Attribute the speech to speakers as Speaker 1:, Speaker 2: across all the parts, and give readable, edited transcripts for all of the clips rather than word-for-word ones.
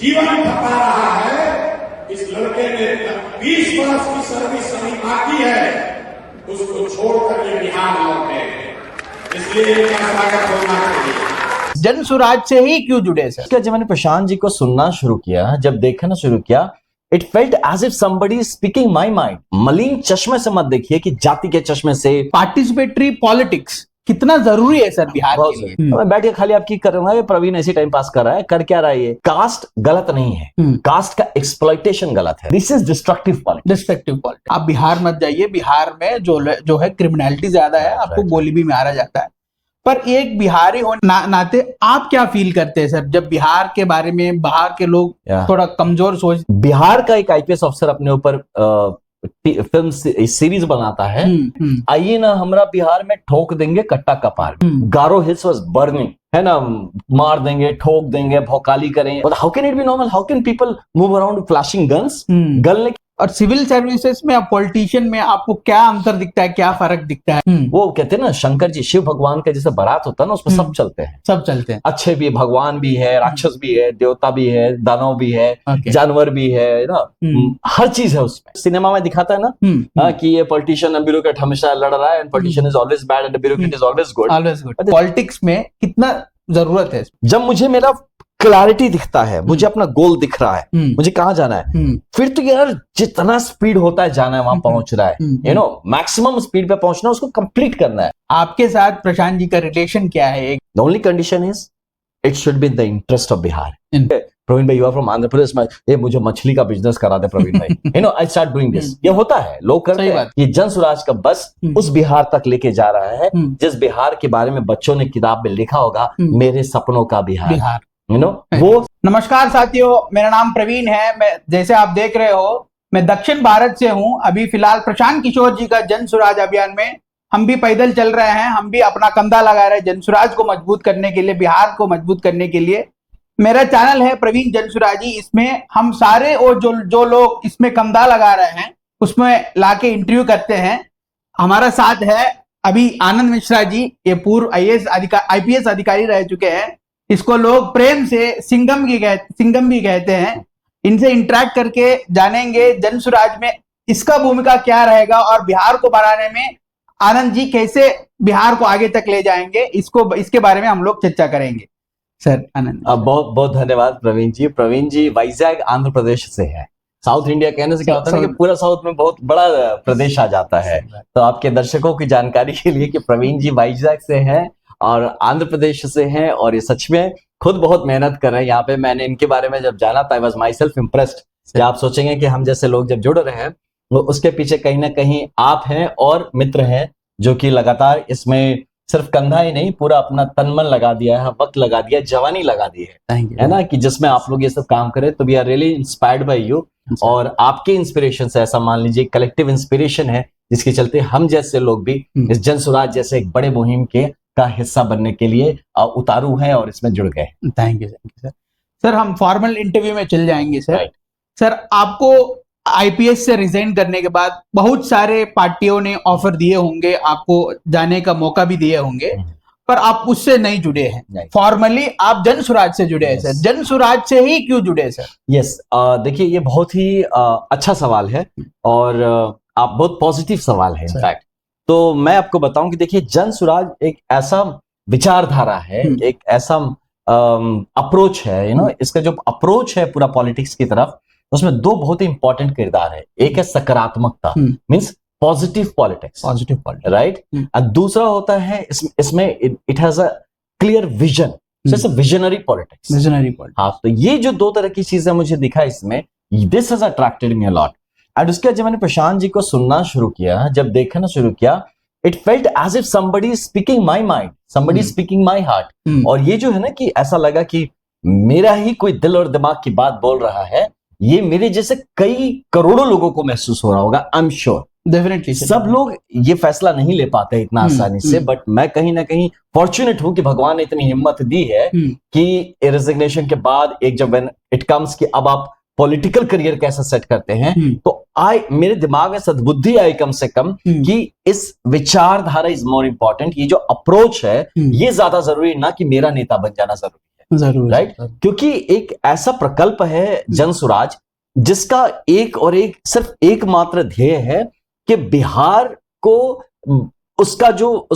Speaker 1: जीवन खपा रहा है। इस लड़के ने 20 वर्ष की सर्विस अभी बाकी है, उसको छोड़कर ये बिहार लौटे, इसलिए इनका स्वागत होना चाहिए।
Speaker 2: जन सुराज से ही क्यों जुड़े सर?
Speaker 3: जब मैंने प्रशांत जी को सुनना शुरू किया, जब देखना शुरू किया, it felt as if somebody is speaking my mind. मलिन चश्मे से मत देखिए कि जाति के चश्मे से।
Speaker 2: पार्टिसिपेटरी पॉलिटिक्स कितना जरूरी है सर बिहार के लिए?
Speaker 3: मैं बैठ के खाली आपकी कर रहा हूँ, प्रवीण ऐसी टाइम पास कर रहा है, कर क्या रहा है? ये कास्ट गलत नहीं है, कास्ट का एक्सप्लॉइटेशन गलत है। This is destructive politics.
Speaker 2: Destructive politics. आप बिहार मत जाइए, बिहार में जो है क्रिमिनलिटी ज्यादा है, आपको गोली भी मारा जाता है। पर एक बिहारी होने नाते आप क्या फील करते हैं सर, जब बिहार के बारे में बाहर के लोग थोड़ा कमजोर सोच?
Speaker 3: बिहार का एक आईपीएस अफसर अपने ऊपर फिल्म सीरीज बनाता है, आइए ना हमरा बिहार में ठोक देंगे कट्टा कपार। गारो हिल्स वाज बर्निंग, है ना, मार देंगे, ठोक देंगे, भौकाली करेंगे। But how can it be normal? How can people move around flashing guns? Gun
Speaker 2: और सिविल सर्विसेज में, पॉलिटिशियन में आपको क्या अंतर दिखता है, क्या फर्क दिखता है?
Speaker 3: वो कहते हैं ना, शंकर जी शिव भगवान का जैसे बारात होता है ना, उसमें सब चलते हैं,
Speaker 2: सब चलते हैं।
Speaker 3: अच्छे भी, भगवान भी है, राक्षस भी है, देवता भी है, दानव भी है, जानवर भी है ना, हर चीज है उसमें। सिनेमा में दिखाता है ना कि ये पॉलिटिशियन और ब्यूरोक्रेट हमेशा लड़ रहा है, and politician is always bad and bureaucrat is always good.
Speaker 2: Always good. Politics में कितना जरूरत है? जब
Speaker 3: मुझे मेरा क्लैरिटी दिखता है, मुझे अपना गोल दिख रहा है, मुझे कहाँ जाना है, फिर तो यार जितना स्पीड होता है जाना है वहां पहुंच रहा है, यू नो, मैक्सिमम स्पीड पे पहुंचना, उसको कंप्लीट करना है।
Speaker 2: आपके साथ प्रशांत जी का रिलेशन क्या है?
Speaker 3: The only condition is it should be in the interest of Bihar. Praveen भाई, you are from Andhra Pradesh, ये मुझे मछली का बिजनेस करा दे प्रवीण भाई, you know, I start doing this. ये होता है, लोग करते हैं। ये जन सुराज का बस उस बिहार तक लेके जा रहा है जिस बिहार के बारे में बच्चों ने किताब में लिखा होगा, मेरे सपनों का बिहार, यू नो, वो।
Speaker 2: नमस्कार साथियों, मेरा नाम प्रवीण है। मैं, जैसे आप देख रहे हो, मैं दक्षिण भारत से हूं। अभी फिलहाल प्रशांत किशोर जी का जन सुराज अभियान में हम भी पैदल चल रहे हैं, हम भी अपना कंधा लगा रहे हैं जन सुराज को मजबूत करने के लिए, बिहार को मजबूत करने के लिए। मेरा चैनल है प्रवीण जन सुराजी, इसमें हम सारे और जो लोग इसमें कंधा लगा रहे हैं उसमें लाके इंटरव्यू करते हैं। हमारा साथ है अभी आनंद मिश्रा जी, ये पूर्व IPS अधिकारी रह चुके हैं। इसको लोग प्रेम से सिंघम भी कहते हैं। इनसे इंटरेक्ट करके जानेंगे जन सुराज में इसका भूमिका क्या रहेगा और बिहार को बढ़ाने में आनंद जी कैसे बिहार को आगे तक ले जाएंगे, इसके बारे में हम लोग चर्चा करेंगे। सर आनंद,
Speaker 3: बहुत बहुत धन्यवाद प्रवीण जी। प्रवीण जी वाइजैग आंध्र प्रदेश से है। साउथ इंडिया कहने से क्या होता है कि पूरा साउथ में बहुत बड़ा प्रदेश आ जाता है। तो आपके दर्शकों की जानकारी के लिए कि प्रवीण जी वाइजैग से हैं और आंध्र प्रदेश से हैं, और ये सच में खुद बहुत मेहनत कर रहे हैं यहाँ पे। मैंने इनके बारे में जब जाना था, I was my self impressed. आप सोचेंगे कि हम जैसे लोग जब जुड़ रहे हैं, वो उसके पीछे कहीं ना कहीं आप हैं और मित्र हैं जो कि लगातार इसमें सिर्फ कंधा ही नहीं, पूरा अपना तन मन लगा दिया है, वक्त लगा दिया है, जवानी लगा दी है ना, कि जिसमें आप लोग ये सब काम करें। तो we are really inspired by you, और आपके इंस्पिरेशन से, ऐसा मान लीजिए कलेक्टिव इंस्पिरेशन है, जिसके चलते हम जैसे लोग भी इस जन सुराज जैसे एक बड़े मुहिम के का हिस्सा बनने के लिए उतारू हैं और इसमें जुड़ गए।
Speaker 2: Thank you sir. सर हम फॉर्मल इंटरव्यू में चल जाएंगे सर। सर आपको IPS से रिजाइन करने के बाद बहुत सारे पार्टियों ने ऑफर दिए होंगे, आपको जाने का मौका भी दिए होंगे, पर आप उससे नहीं जुड़े हैं। फॉर्मली आप जन सुराज से जुड़े हैं सर। जन सुराज से ही क्यों जुड़े सर?
Speaker 3: यस, देखिए ये बहुत ही अच्छा सवाल है और आप बहुत पॉजिटिव सवाल है इनफैक्ट। तो मैं आपको बताऊं कि देखिए जन सुराज एक ऐसा विचारधारा है, एक ऐसा अप्रोच है, यू नो, इसका जो अप्रोच है पूरा पॉलिटिक्स की तरफ, उसमें दो बहुत ही इंपॉर्टेंट किरदार है। एक है सकारात्मकता, मींस पॉजिटिव पॉलिटिक्स, राइट, और दूसरा होता है इसमें it has a clear vision, जैसे विजनरी पॉलिटिक्स। हाँ, तो ये जो दो तरह की चीजें मुझे दिखा इसमें, this has attracted me a lot. And उसके बाद जब मैंने प्रशांत जी को सुनना शुरू किया, जब देखना शुरू किया, it felt as if somebody speaking my mind, somebody speaking my heart. और ये जो है ना, कि ऐसा लगा कि मेरा ही कोई दिल और दिमाग की बात बोल रहा है। ये मेरे जैसे कई करोड़ों लोगों को महसूस हो रहा होगा, आई एम श्योर।
Speaker 2: डेफिनेटली
Speaker 3: सब लोग ये फैसला नहीं ले पाते इतना आसानी से, बट मैं कहीं ना कहीं फॉर्चुनेट हूं कि भगवान ने इतनी हिम्मत दी है कि रेजिग्नेशन के बाद एक जब इट कम्स कि अब आप पॉलिटिकल करियर कैसा सेट करते हैं, तो मेरे दिमाग में सद्बुद्धि आई कम से कम कि इस विचारधारा इज मोर इंपॉर्टेंट। ये जो अप्रोच है ये ज्यादा जरूरी ना कि मेरा नेता बन जाना जरूरी है।
Speaker 2: जरूर
Speaker 3: राइट, क्योंकि एक ऐसा प्रकल्प है जनसुराज जिसका एक और एक सिर्फ एकमात्र ध्येय है कि बिहार को उसका जो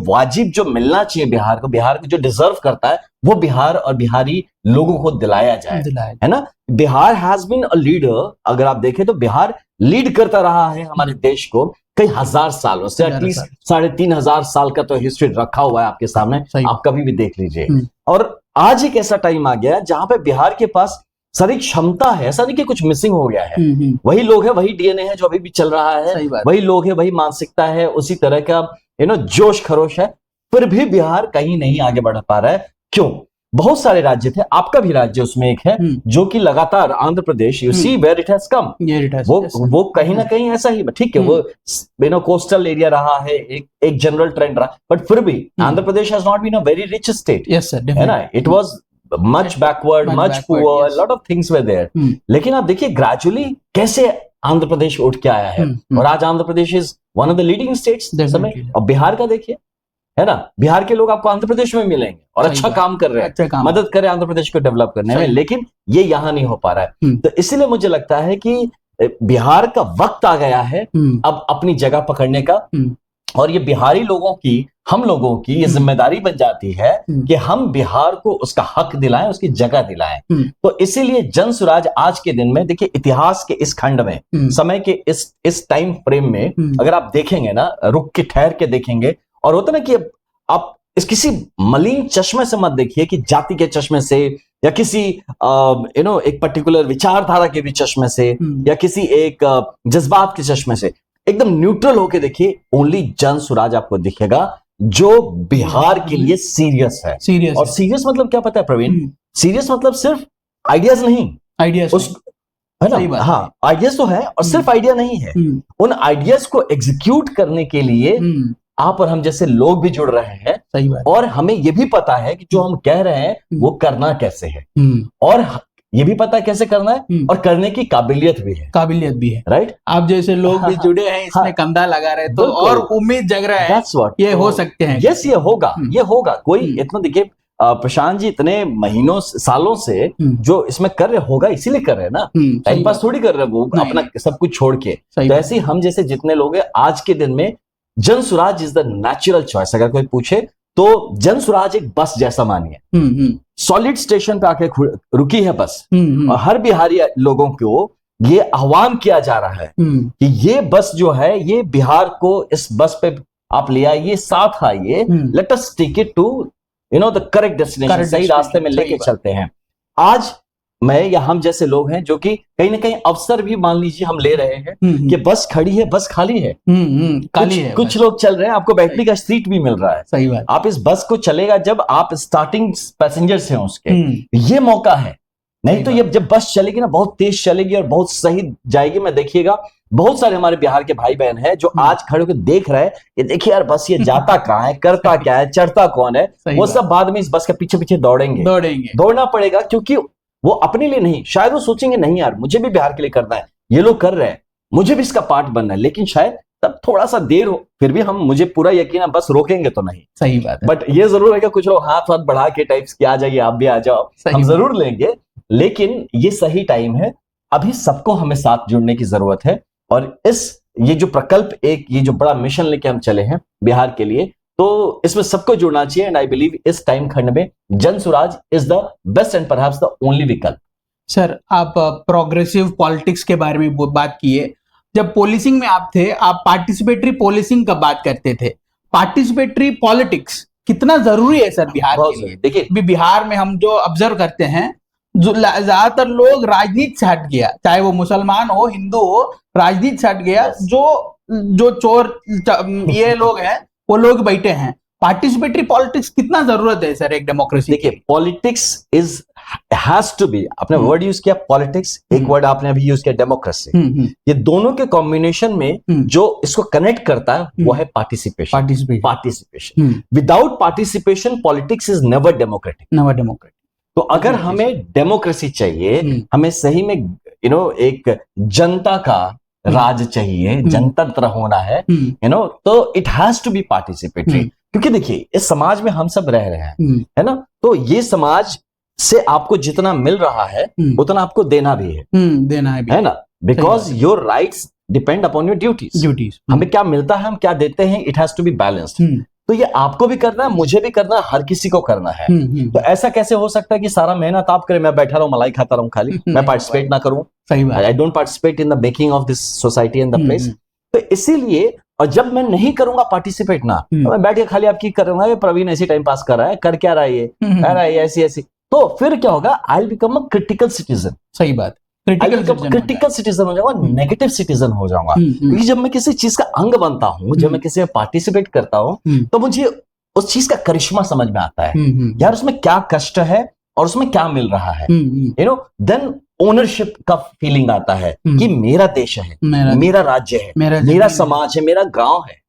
Speaker 3: वाजिब जो मिलना चाहिए बिहार को जो डिजर्व करता है वो बिहार और बिहारी लोगों को दिलाया जाए, है ना। Bihar has been a leader, अगर आप देखें तो बिहार लीड करता रहा है हमारे देश को कई हजार सालों से, एटलीस्ट 3,500 साल का तो हिस्ट्री रखा हुआ है आपके सामने, आप कभी भी देख लीजिए। और आज एक ऐसा टाइम आ गया जहां पे बिहार के पास सारी क्षमता है, ऐसा नहीं कि कुछ मिसिंग हो गया है। वही लोग है, वही डीएनए है जो अभी भी चल रहा है, वही लोग है, वही मानसिकता है, उसी तरह का जोश खरोश है, फिर भी बिहार कहीं नहीं आगे बढ़ पा रहा है। क्यों? बहुत सारे राज्य थे, आपका भी राज्य उसमें एक है जो कि लगातार Andhra Pradesh, you see where it has come, वो कहीं ना कहीं ऐसा ही, ठीक है, वो कोस्टल एरिया रहा है, एक जनरल ट्रेंड रहा, बट फिर भी Andhra Pradesh has not been a very rich state, है ना। It was much backward, much poor, a lot of things were there. लेकिन आप देखिए ग्रेजुअली कैसे आंध्र प्रदेश उठ के आया है, और आज Andhra Pradesh is one of the leading states समय। और बिहार का देखिए, है ना, बिहार के लोग आपको आंध्र प्रदेश में मिलेंगे और अच्छा काम कर रहे हैं, मदद करें आंध्र प्रदेश को डेवलप करने में, लेकिन ये यहाँ नहीं हो पा रहा है। तो इसीलिए मुझे लगता है कि बिहार का वक्त आ गया है अब अपनी जगह पकड़ने का, और ये बिहारी लोगों की, हम लोगों की ये जिम्मेदारी बन जाती है कि हम बिहार को उसका हक दिलाएं, उसकी जगह दिलाएं। तो इसीलिए जनसुराज आज के दिन में देखिए, इतिहास के इस खंड में, समय के इस टाइम फ्रेम में अगर आप देखेंगे ना, रुक के ठहर के देखेंगे, और होता ना कि आप इस किसी मलिन चश्मे से मत देखिए कि जाति के चश्मे से, या किसी एक पर्टिकुलर विचारधारा के भी चश्मे से, या किसी एक जज्बात के चश्मे से, एकदम न्यूट्रल होके देखिए। ओनली जनसुराज आपको दिखेगा जो बिहार के लिए सीरियस है। और सीरियस मतलब क्या पता है प्रवीण? सीरियस मतलब सिर्फ आइडियाज नहीं, है ना, हाँ आइडियाज तो है, और सिर्फ आइडिया नहीं है, उन आइडियाज को एग्जीक्यूट करने के लिए आप और हम जैसे लोग भी जुड़ रहे हैं।
Speaker 2: सही बात।
Speaker 3: और हमें ये भी पता है कि जो हम कह रहे हैं वो करना कैसे है, और ये भी पता है कैसे करना है, और करने की काबिलियत भी है, राइट।
Speaker 2: आप जैसे लोग भी जुड़े हैं इसमें, कंधा लगा रहे, तो और उम्मीद जग रहा है ये हो सकते हैं।
Speaker 3: यस, ये होगा। कोई इतना, देखिए प्रशांत जी इतने महीनों सालों से जो इसमें कर रहे, होगा इसीलिए कर रहे हैं ना, टाइम पास थोड़ी कर रहे वो अपना सब कुछ छोड़ के। तो ऐसे हम जैसे जितने लोग हैं आज के दिन में, Jan Suraaj is the natural choice. अगर कोई पूछे तो जनसुराज एक बस जैसा मानिए, सॉलिड स्टेशन पे आके रुकी है बस, और हर बिहारी लोगों को ये आह्वान किया जा रहा है कि ये बस जो है, ये बिहार को इस बस पे आप ले आइए, साथ आइए, let us take it to the correct destination, सही रास्ते में लेके चलते हैं। आज मैं या हम जैसे लोग हैं जो कि कहीं ना कहीं अवसर भी मान लीजिए हम ले रहे हैं कि बस खड़ी है, बस खाली है, कुछ लोग चल रहे हैं, आपको बैठने का सीट भी मिल रहा है।
Speaker 2: सही बात।
Speaker 3: आप इस बस को चलेगा जब आप स्टार्टिंग पैसेंजर्स हैं उसके, ये मौका है। नहीं तो ये जब बस चलेगी ना, बहुत तेज चलेगी और बहुत सही जाएगी। मैं देखिएगा बहुत सारे हमारे बिहार के भाई बहन हैं जो आज खड़े होकर देख रहे हैं कि देखिए यार बस ये जाता कहाँ है, करता क्या है, चढ़ता कौन है, वो सब बाद में इस बस के पीछे पीछे दौड़ना पड़ेगा, क्योंकि वो अपने लिए नहीं, शायद वो सोचेंगे नहीं यार मुझे भी बिहार के लिए करना है, ये लोग कर रहे हैं, मुझे भी इसका पार्ट बनना है, लेकिन शायद तब थोड़ा सा देर हो, फिर भी मुझे पूरा यकीन है बस रोकेंगे तो नहीं।
Speaker 2: सही बात है।
Speaker 3: बट ये जरूर है कि कुछ लोग हाथ बढ़ा के टाइप्स की आ जाइए, आप भी आ जाओ, हम जरूर लेंगे, लेकिन ये सही टाइम है, अभी सबको हमें साथ जुड़ने की जरूरत है। और ये जो प्रकल्प, ये जो बड़ा मिशन लेके हम चले हैं बिहार के लिए, तो इसमें सबको जुड़ना चाहिए। एंड आई बिलीव इस टाइम खंड में Jan Suraaj is the best and perhaps the only विकल्प।
Speaker 2: सर, आप प्रोग्रेसिव पॉलिटिक्स के बारे में बात किए, जब पोलिसिंग में आप थे, आप पार्टिसिपेटरी पोलिसिंग का बात करते थे। पार्टिसिपेटरी पॉलिटिक्स कितना जरूरी है सर बिहार के लिए? देखिए बिहार में हम जो ऑब्जर्व करते हैं, जो ज्यादातर लोग राजनीति से हट गया, चाहे वो मुसलमान हो, हिंदू हो, राजनीति से हट गया। जो चोर ये लोग हैं वो लोग बैठे हैं। पार्टिसिपेटरी पॉलिटिक्स कितना जरूरत है सर एक डेमोक्रेसी?
Speaker 3: देखिए पॉलिटिक्स हैज टू बी, आपने वर्ड यूज किया पॉलिटिक्स, एक वर्ड आपने अभी यूज किया डेमोक्रेसी, ये दोनों के कॉम्बिनेशन में जो इसको कनेक्ट करता है वो है participation. Without participation politics is never democratic. तो अगर हमें डेमोक्रेसी चाहिए, हमें सही में एक जनता का राज चाहिए, जनतंत्र होना है, तो it has to be participatory. क्योंकि देखिए इस समाज में हम सब रह रहे हैं, है ना, तो ये समाज से आपको जितना मिल रहा है उतना आपको देना भी है,
Speaker 2: देना है
Speaker 3: ना, because your rights depend upon your duties. हमें क्या मिलता है, हम क्या देते हैं, it has to be balanced. तो ये आपको भी करना है, मुझे भी करना है, हर किसी को करना है। तो ऐसा कैसे हो सकता है कि सारा मेहनत आप करें, मैं बैठा रहूं मलाई खाता रहूं खाली, मैं पार्टिसिपेट ना करूं?
Speaker 2: सही बात।
Speaker 3: I don't participate in the making of this society and the place. तो इसीलिए, और जब मैं नहीं करूंगा पार्टिसिपेट ना, तो मैं बैठ के खाली आपकी करूंगा, ये प्रवीण ऐसी टाइम पास कर रहा है, कर क्या रहा है ये, कह रहा है ऐसी ऐसी, तो फिर क्या होगा, I will become a critical citizen.
Speaker 2: सही बात,
Speaker 3: क्रिटिकल सिटीजन हो जाऊंगा, नेगेटिव सिटीजन हो जाऊंगा। क्योंकि जब मैं किसी चीज का अंग बनता हूं, जब मैं किसी में पार्टिसिपेट करता हूं, तो मुझे उस चीज का करिश्मा समझ में आता है, यार उसमें क्या कष्ट है और उसमें क्या मिल रहा है, यू नो, देन ओनरशिप का फीलिंग आता है कि मेरा देश है, मेरा राज्य है, मेरा समाज है, मेरा गांव है।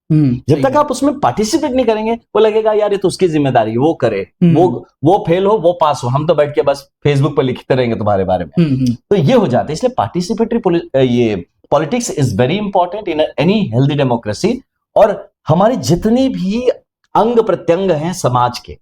Speaker 3: जब तक आप उसमें पार्टिसिपेट नहीं करेंगे, वो लगेगा यार ये तो उसकी जिम्मेदारी, वो करे, वो फेल हो, वो पास हो, हम तो बैठ के बस फेसबुक पर लिखते रहेंगे तुम्हारे बारे में। तो ये हो जाता है। इसलिए पार्टिसिपेटरी ये politics is very important in any healthy democracy. और हमारे जितने भी अंग प्रत्यंग हैं समाज के,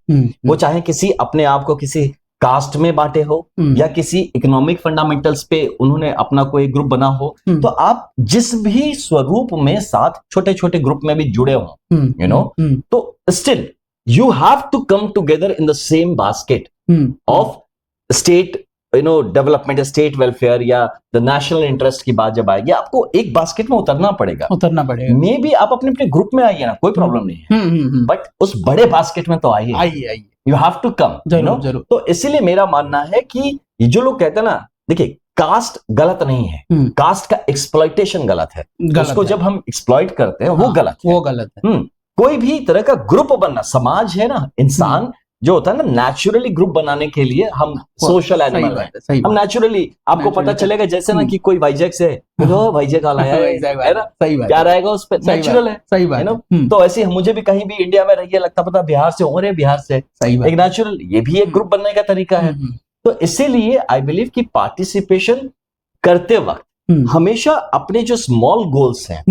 Speaker 3: वो चाहे किसी अपने आप को किसी कास्ट में बांटे हो या किसी इकोनॉमिक फंडामेंटल्स पे उन्होंने अपना कोई ग्रुप बना हो, तो आप जिस भी स्वरूप में साथ छोटे छोटे ग्रुप में भी जुड़े हो, यू नो, तो still you have to come together in the same basket of state, you know, development, state welfare या द नेशनल इंटरेस्ट की बात जब आएगी, आपको एक बास्केट में उतरना पड़ेगा। मे बी आप अपने अपने ग्रुप में आइए ना, कोई प्रॉब्लम नहीं है, बट उस बड़े बास्केट में तो आइए, यू हैव टू कम, जरूर। तो इसीलिए मेरा मानना है कि ये जो लोग कहते हैं ना, देखिए कास्ट गलत नहीं है, कास्ट का एक्सप्लॉइटेशन गलत है, उसको जब हम एक्सप्लॉइट करते हैं वो गलत है। कोई भी तरह का ग्रुप बनना, समाज है ना, इंसान जो होता है ना, नेचुरली ग्रुप बनाने के लिए हम सोशल एनिमल हैं, हम नेचुरली, आपको पता चलेगा जैसे ना कि कोई वाइजैक से, वाइजैक वाला है ना, क्या रहेगा उस पर, नेचुरल है, सही बात है ना। तो ऐसे मुझे भी कहीं भी इंडिया में रहिए, लगता पता बिहार से हो रहे, बिहार से, एक नेचुरल, ये भी एक ग्रुप बनने का तरीका है। तो इसीलिए आई बिलीव कि पार्टिसिपेशन करते वक्त हमेशा अपने जो स्मॉल गोल्स हैं,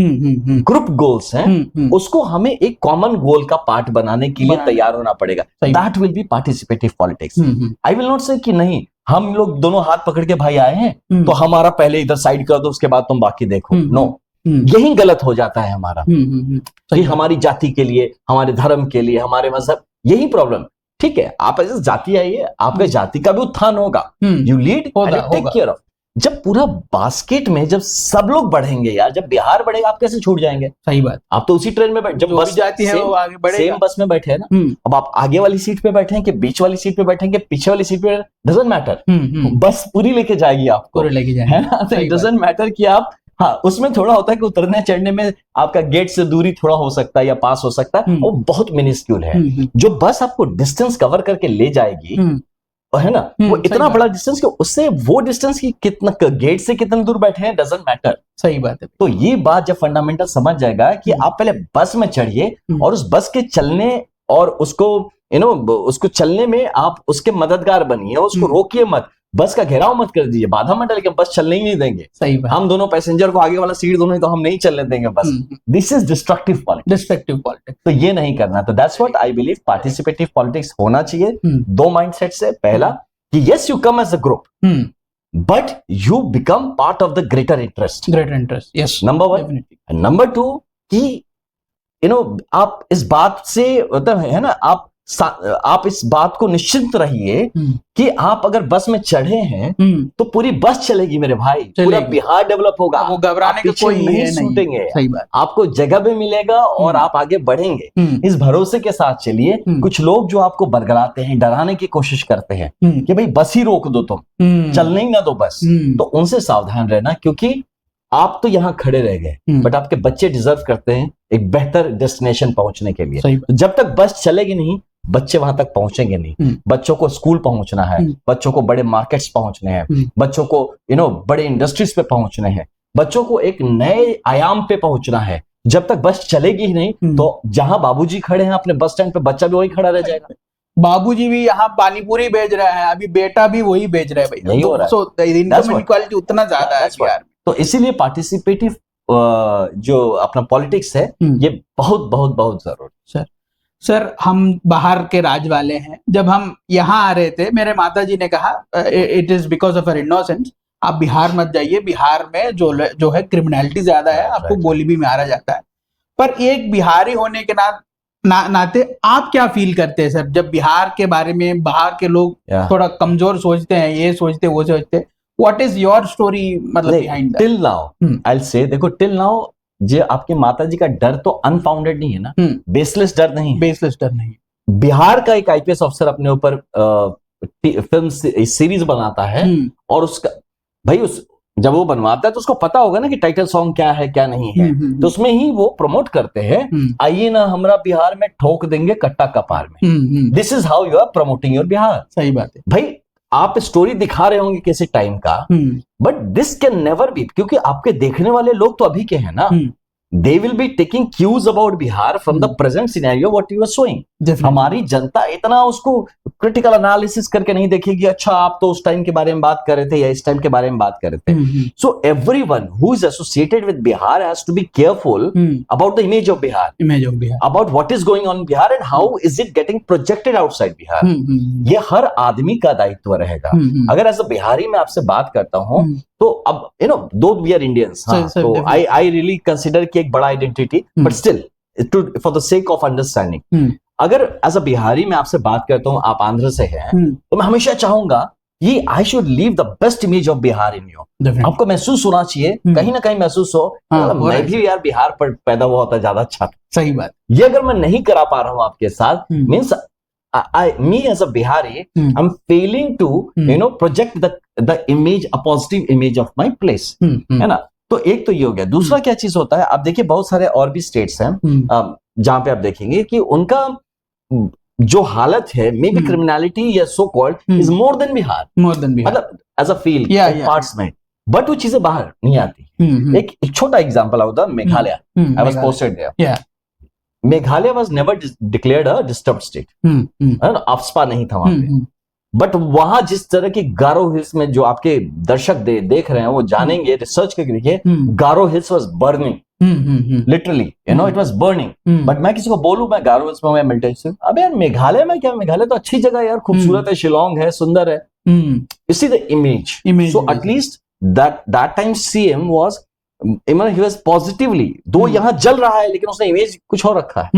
Speaker 3: ग्रुप गोल्स हैं, उसको हमें एक कॉमन गोल का पार्ट बनाने के लिए तैयार होना पड़ेगा। That will be participative politics. I will not से कि नहीं, हम लोग दोनों हाथ पकड़ के भाई आए हैं तो हमारा पहले इधर साइड कर दो, उसके बाद तुम बाकी देखो। नो, यही गलत हो जाता है हमारा, कि हमारी जाति के लिए, हमारे धर्म के लिए, हमारे मजहब, यही प्रॉब्लम। ठीक है, आप ऐसे जाति आइए, आपके जाति का भी उत्थान होगा, you lead, take care of. जब पूरा बास्केट में जब सब लोग बढ़ेंगे यार, जब बिहार बढ़ेगा आप कैसे छूट जाएंगे? सही बात। आप तो उसी ट्रेन में जब बस जाती है वो आगे बढ़ेगा, सेम बस में बैठे हैं ना, अब आप आगे वाली सीट पे बैठे हैं कि बीच वाली सीट पे बैठेंगे, पीछे वाली सीट पे, डजंट मैटर, बस पूरी लेके जाएगी आपको, पूरी लेके जाएगी, है ना। तो डजंट मैटर कि आप, हाँ उसमें थोड़ा होता है कि उतरने चढ़ने में आपका गेट से दूरी थोड़ा हो सकता है या पास हो सकता है, वो बहुत मिनिस्क्यूल है। जो बस आपको डिस्टेंस कवर करके ले जाएगी, है ना, वो इतना बड़ा डिस्टेंस कि उससे वो डिस्टेंस की कितना, गेट से कितना दूर बैठे हैं, डजंट मैटर। सही बात है। तो ये बात जब फंडामेंटल समझ जाएगा कि आप पहले बस में चढ़िए और उस बस के चलने और उसको, यू नो, उसको चलने में आप उसके मददगार बनिए, उसको रोकिए मत, बस का घेराव मत कर दीजिए, बाधा मत डालिए, बस चलने ही नहीं देंगे। सही बात। हम दोनों पैसेंजर को आगे वाला सीट दोनों ही, तो हम नहीं चलने देंगे बस। This is destructive politics. तो ये नहीं करना। तो that's what I believe, participative politics होना चाहिए दो माइंडसेट से। पहला कि yes you come as a group, but you become part of the greater interest, yes, number one. Number two कि यू नो, आप इस बात से, मतलब है ना, आप इस बात को निश्चिंत रहिए कि आप अगर बस में चढ़े हैं तो पूरी बस चलेगी मेरे भाई, पूरा बिहार डेवलप होगा, वो घबराने का कोई नहीं छूटेंगे, आपको जगह भी मिलेगा और आप आगे बढ़ेंगे। इस भरोसे के साथ चलिए। कुछ लोग जो आपको बरगलाते हैं, डराने की कोशिश करते हैं कि भाई बस ही रोक दो, तुम चलने ही ना दो बस, तो उनसे सावधान रहना, क्योंकि आप तो यहाँ खड़े रह गए, बट आपके बच्चे डिजर्व करते हैं एक बेहतर डेस्टिनेशन पहुंचने के लिए। जब तक बस चलेगी नहीं, बच्चे वहां तक पहुंचेंगे नहीं। बच्चों को स्कूल पहुंचना है, बच्चों को बड़े मार्केट्स पहुंचने हैं, बच्चों को यू नो बड़े इंडस्ट्रीज पे पहुंचने हैं, बच्चों को एक नए आयाम पे पहुंचना है। जब तक बस चलेगी ही नहीं, तो जहां बाबूजी खड़े हैं अपने बस स्टैंड पे, बच्चा भी वही खड़ा रह जाएगा। बाबूजी भी यहाँ पानीपुरी बेच रहे हैं, अभी बेटा भी वही बेच रहा है भैया, यही हो रहा है। इनकम इनक्वालिटी उतना ज्यादा है बिहार में। तो इसीलिए पार्टिसिपेटिव जो अपना पॉलिटिक्स है, ये बहुत बहुत बहुत जरूरी है।
Speaker 2: सर हम बाहर के राज वाले हैं, जब हम यहाँ आ रहे थे मेरे माता जी ने कहा it is because of our innocence, आप बिहार मत जाइए, बिहार में जो है क्रिमिनलिटी ज्यादा है, आपको गोली भी मारा जाता है। पर एक बिहारी होने के नाते आप क्या फील करते हैं सर, जब बिहार के बारे में बाहर के लोग थोड़ा कमजोर सोचते हैं, ये सोचते वो सोचते, व्हाट इज योर स्टोरी मतलब behind
Speaker 3: till now I will say, देखो टिल नाउ जो आपकी माता जी का डर तो अनफाउंडेड नहीं है ना, बेसलेस डर नहीं है,
Speaker 2: बेसलेस डर नहीं।
Speaker 3: बिहार का एक आईपीएस अफसर अपने ऊपर फिल्म सीरीज बनाता है और उसका भाई जब वो बनवाता है तो उसको पता होगा ना कि टाइटल सॉन्ग क्या है क्या नहीं है, तो उसमें ही वो प्रमोट करते हैं, आइए ना हमरा बिहार में ठोक देंगे कट्टा कपार में। This is how you are promoting your Bihar.
Speaker 2: सही बात है
Speaker 3: भाई, आप स्टोरी दिखा रहे होंगे किसी टाइम का, but this can never be, क्योंकि आपके देखने वाले लोग तो अभी के हैं ना, they will be taking cues about Bihar from the present scenario what you are showing. हमारी जनता इतना उसको क्रिटिकल एनालिसिस करके नहीं देखेगी, अच्छा आप तो उस टाइम के बारे में बात कर रहे थे या इस टाइम के बारे में बात कर रहे थे। So everyone who is associated with Bihar has to be careful about the image of Bihar, about what is going on in Bihar and how is it getting projected outside Bihar. ये हर आदमी का दायित्व रहेगा। अगर as a Bihari मैं आपसे बात करता हूँ तो अब दो वी आर इंडियंस, तो आई रियली कंसिडर कि एक बड़ा identity, but still for the sake of understanding, अगर एज अ बिहारी मैं आपसे बात करता हूँ, आप आंध्र से हैं, तो मैं हमेशा चाहूंगा कि I should leave the best image of Bihar in you. आपको महसूस होना चाहिए, कहीं ना कहीं महसूस हो मैं भी यार बिहार पर पैदा हुआ होता ज्यादा अच्छा।
Speaker 2: सही बात।
Speaker 3: ये अगर मैं नहीं करा पा रहा हूँ आपके साथ, means me as a Bihari, I'm failing to project the image, a positive image of my place, है ना। तो एक तो ये हो गया। दूसरा क्या चीज होता है, आप देखिए बहुत सारे और भी स्टेट्स हैं जहां पे आप देखेंगे कि उनका जो हालत है, मे बी क्रिमिनलिटी या so called is more than Bihar, मतलब एज अ फील्ड पार्ट्स में, बट वो चीजें बाहर नहीं आती। एक छोटा एग्जांपल होता है Meghalaya, I was posted there. Meghalaya was never declared a disturb state, AFSPA नहीं था वहां पे, बट वहां जिस तरह की गारो हिल्स में, जो आपके दर्शक देख रहे हैं वो जानेंगे, रिसर्च करके देखिए, Garo hills was burning literally, it was burning. But मैं किसी को बोलूं मैं गारो हिल्स में मेडिटेशन, अब यार मेघालय में क्या, मेघालय तो अच्छी जगह है यार, खूबसूरत है, शिलोंग है, सुंदर है, इसी the image. So at least that time CM was he was positively, दो यहाँ जल रहा है लेकिन उसने इमेज कुछ और रखा है।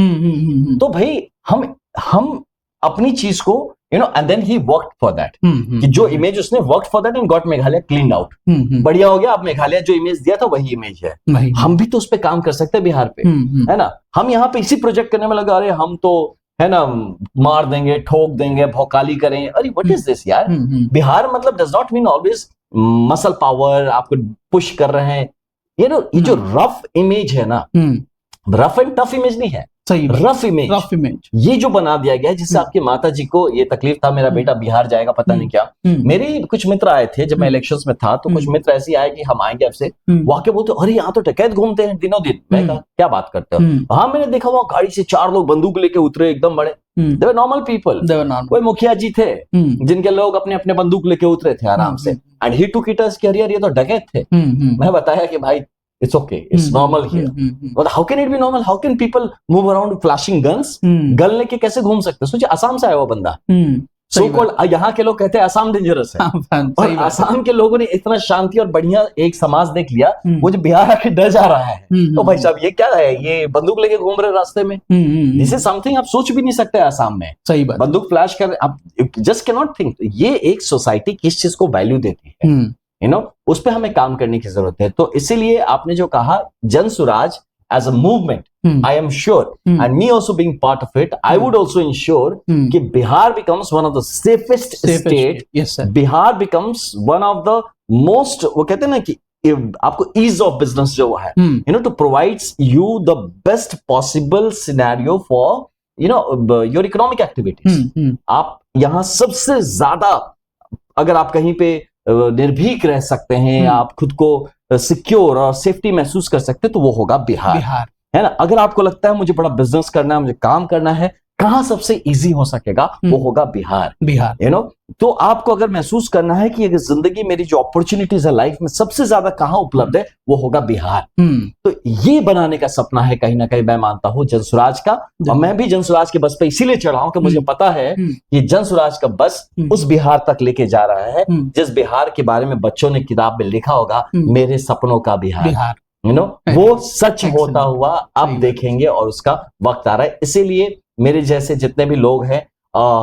Speaker 3: तो भाई हम अपनी चीज को and then he worked for that, कि जो इमेज उसने worked for that and got Meghalaya cleaned out, बढ़िया हो गया। अब मेघालय जो इमेज दिया था वही इमेज है, हम भी तो उस पे काम कर सकते हैं बिहार पे, है ना। हम यहाँ पे इसी प्रोजेक्ट करने में लगा, अरे हम तो है ना मार देंगे, ठोक देंगे, भौकाली करें, अरे व्हाट इज दिस यार। बिहार मतलब does not mean always muscle power, आपको पुश कर रहे हैं, ये जो रफ इमेज है ना, रफ एंड टफ इमेज नहीं है, सही रफ इमेज ये जो बना दिया गया है, जिससे आपकी माता जी को ये तकलीफ था, मेरा बेटा बिहार जाएगा पता नहीं क्या। मेरे कुछ मित्र आए थे जब मैं इलेक्शंस में था, तो कुछ मित्र ऐसे आए कि हम आएंगे आपसे, वाकई बोलते अरे यहाँ तो डकैत घूमते हैं दिनों दिन। मैं कहा क्या बात करते हो। हाँ, मैंने देखा वहां गाड़ी से 4 लोग बंदूक लेके उतरे, एकदम बड़े, they were normal people, कोई मुखिया जी थे जिनके लोग अपने अपने बंदूक लेके उतरे थे आराम से, and he took it as career, ये तो डकैत थे। मैं बताया कि भाई it's okay, it's normal here, but how can it be normal, how can people move around flashing guns, gun लेके कैसे घूम सकते। सोचिए असम से आया वो बंदा, सो कॉल्ड, यहाँ के लोग कहते हैं असम डेंजरस है, और असम के लोगों ने इतना शांति और बढ़िया एक समाज देख लिया, वो जो बिहार आके डर जा रहा है, तो भाई साहब ये क्या है, ये बंदूक लेके घूम रहे रास्ते में, दिस इज समथिंग आप सोच भी नहीं सकते असम में। सही बात, बंदूक फ्लैश कर, आप जस्ट कैन नॉट थिंक। ये एक सोसाइटी किस चीज को वैल्यू देती है, उस पे हमें काम करने की जरूरत है। तो इसीलिए आपने जो कहा Jan Swaraj as a movement, I am sure, and me also being part of it, I would also ensure कि Bihar becomes one of the safest state, Bihar becomes one of the most, वो कहते हैं ना कि आपको ईज ऑफ बिजनेस जो है, to provides you the best possible scenario for your economic activities. आप यहाँ सबसे ज्यादा अगर आप कहीं पे निर्भीक रह सकते हैं, आप खुद को सिक्योर और सेफ्टी महसूस कर सकते हैं, तो वो होगा बिहार, है ना। अगर आपको लगता है मुझे बड़ा बिजनेस करना है, मुझे काम करना है, कहाँ सबसे इजी हो सकेगा, वो होगा बिहार।
Speaker 2: बिहार
Speaker 3: तो आपको अगर महसूस करना है कि अगर जिंदगी मेरी जो अपॉर्चुनिटीज है लाइफ में सबसे ज्यादा कहाँ उपलब्ध है, वो होगा बिहार। तो ये बनाने का सपना है कहीं ना कहीं मैं मानता हूँ जनसुराज का, और मैं भी जनसुराज के बस पे इसीलिए चढ़ा हूं कि मुझे पता है कि जनसुराज का बस उस बिहार तक लेके जा रहा है जिस बिहार के बारे में बच्चों ने किताब में लिखा होगा, मेरे सपनों का बिहार। वो सच होता हुआ अब देखेंगे और उसका वक्त आ रहा है। इसीलिए मेरे जैसे जितने भी लोग हैं,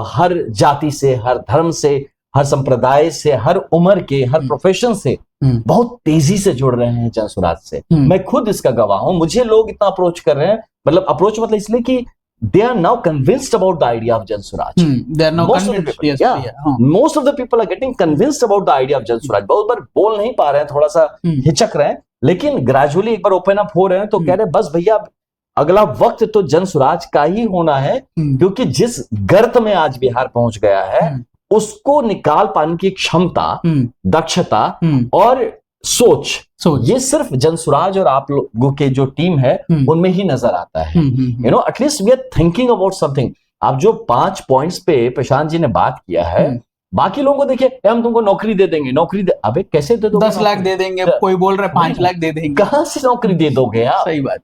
Speaker 3: हर जाति से, हर धर्म से, हर संप्रदाय से, हर उम्र के, हर प्रोफेशन से बहुत तेजी से जुड़ रहे हैं जनसुराज से। मैं खुद इसका गवाह हूं। मुझे लोग इतना अप्रोच कर रहे हैं, मतलब अप्रोच मतलब इसलिए कि they are now convinced about the idea of Jan Suraaj.
Speaker 2: they are now convinced, yes,
Speaker 3: most of the people are getting convinced about the idea of Jan Suraaj. बहुत बार बोल नहीं पा रहे हैं, थोड़ा सा हिचक रहे हैं, लेकिन ग्रेजुअली एक बार ओपन अप हो रहे हैं, तो कह रहे हैं बस भैया अगला वक्त तो जनसुराज का ही होना है, क्योंकि जिस गर्त में आज बिहार पहुंच गया है उसको निकाल पाने की क्षमता, दक्षता और सोच ये सिर्फ जनसुराज और आप लोगों के जो टीम है उनमें ही नजर आता है। At least we are thinking about something. आप जो 5 पॉइंट्स पे प्रशांत जी ने बात किया है, बाकी लोगों को देखिए हम तुमको नौकरी दे देंगे, नौकरी दे, अबे कैसे दे दोगे?
Speaker 2: 10 लाख दे देंगे, कोई बोल रहा है 5 लाख दे देंगे,
Speaker 3: कहां से नौकरी दे दोगे आप?
Speaker 2: सही बात,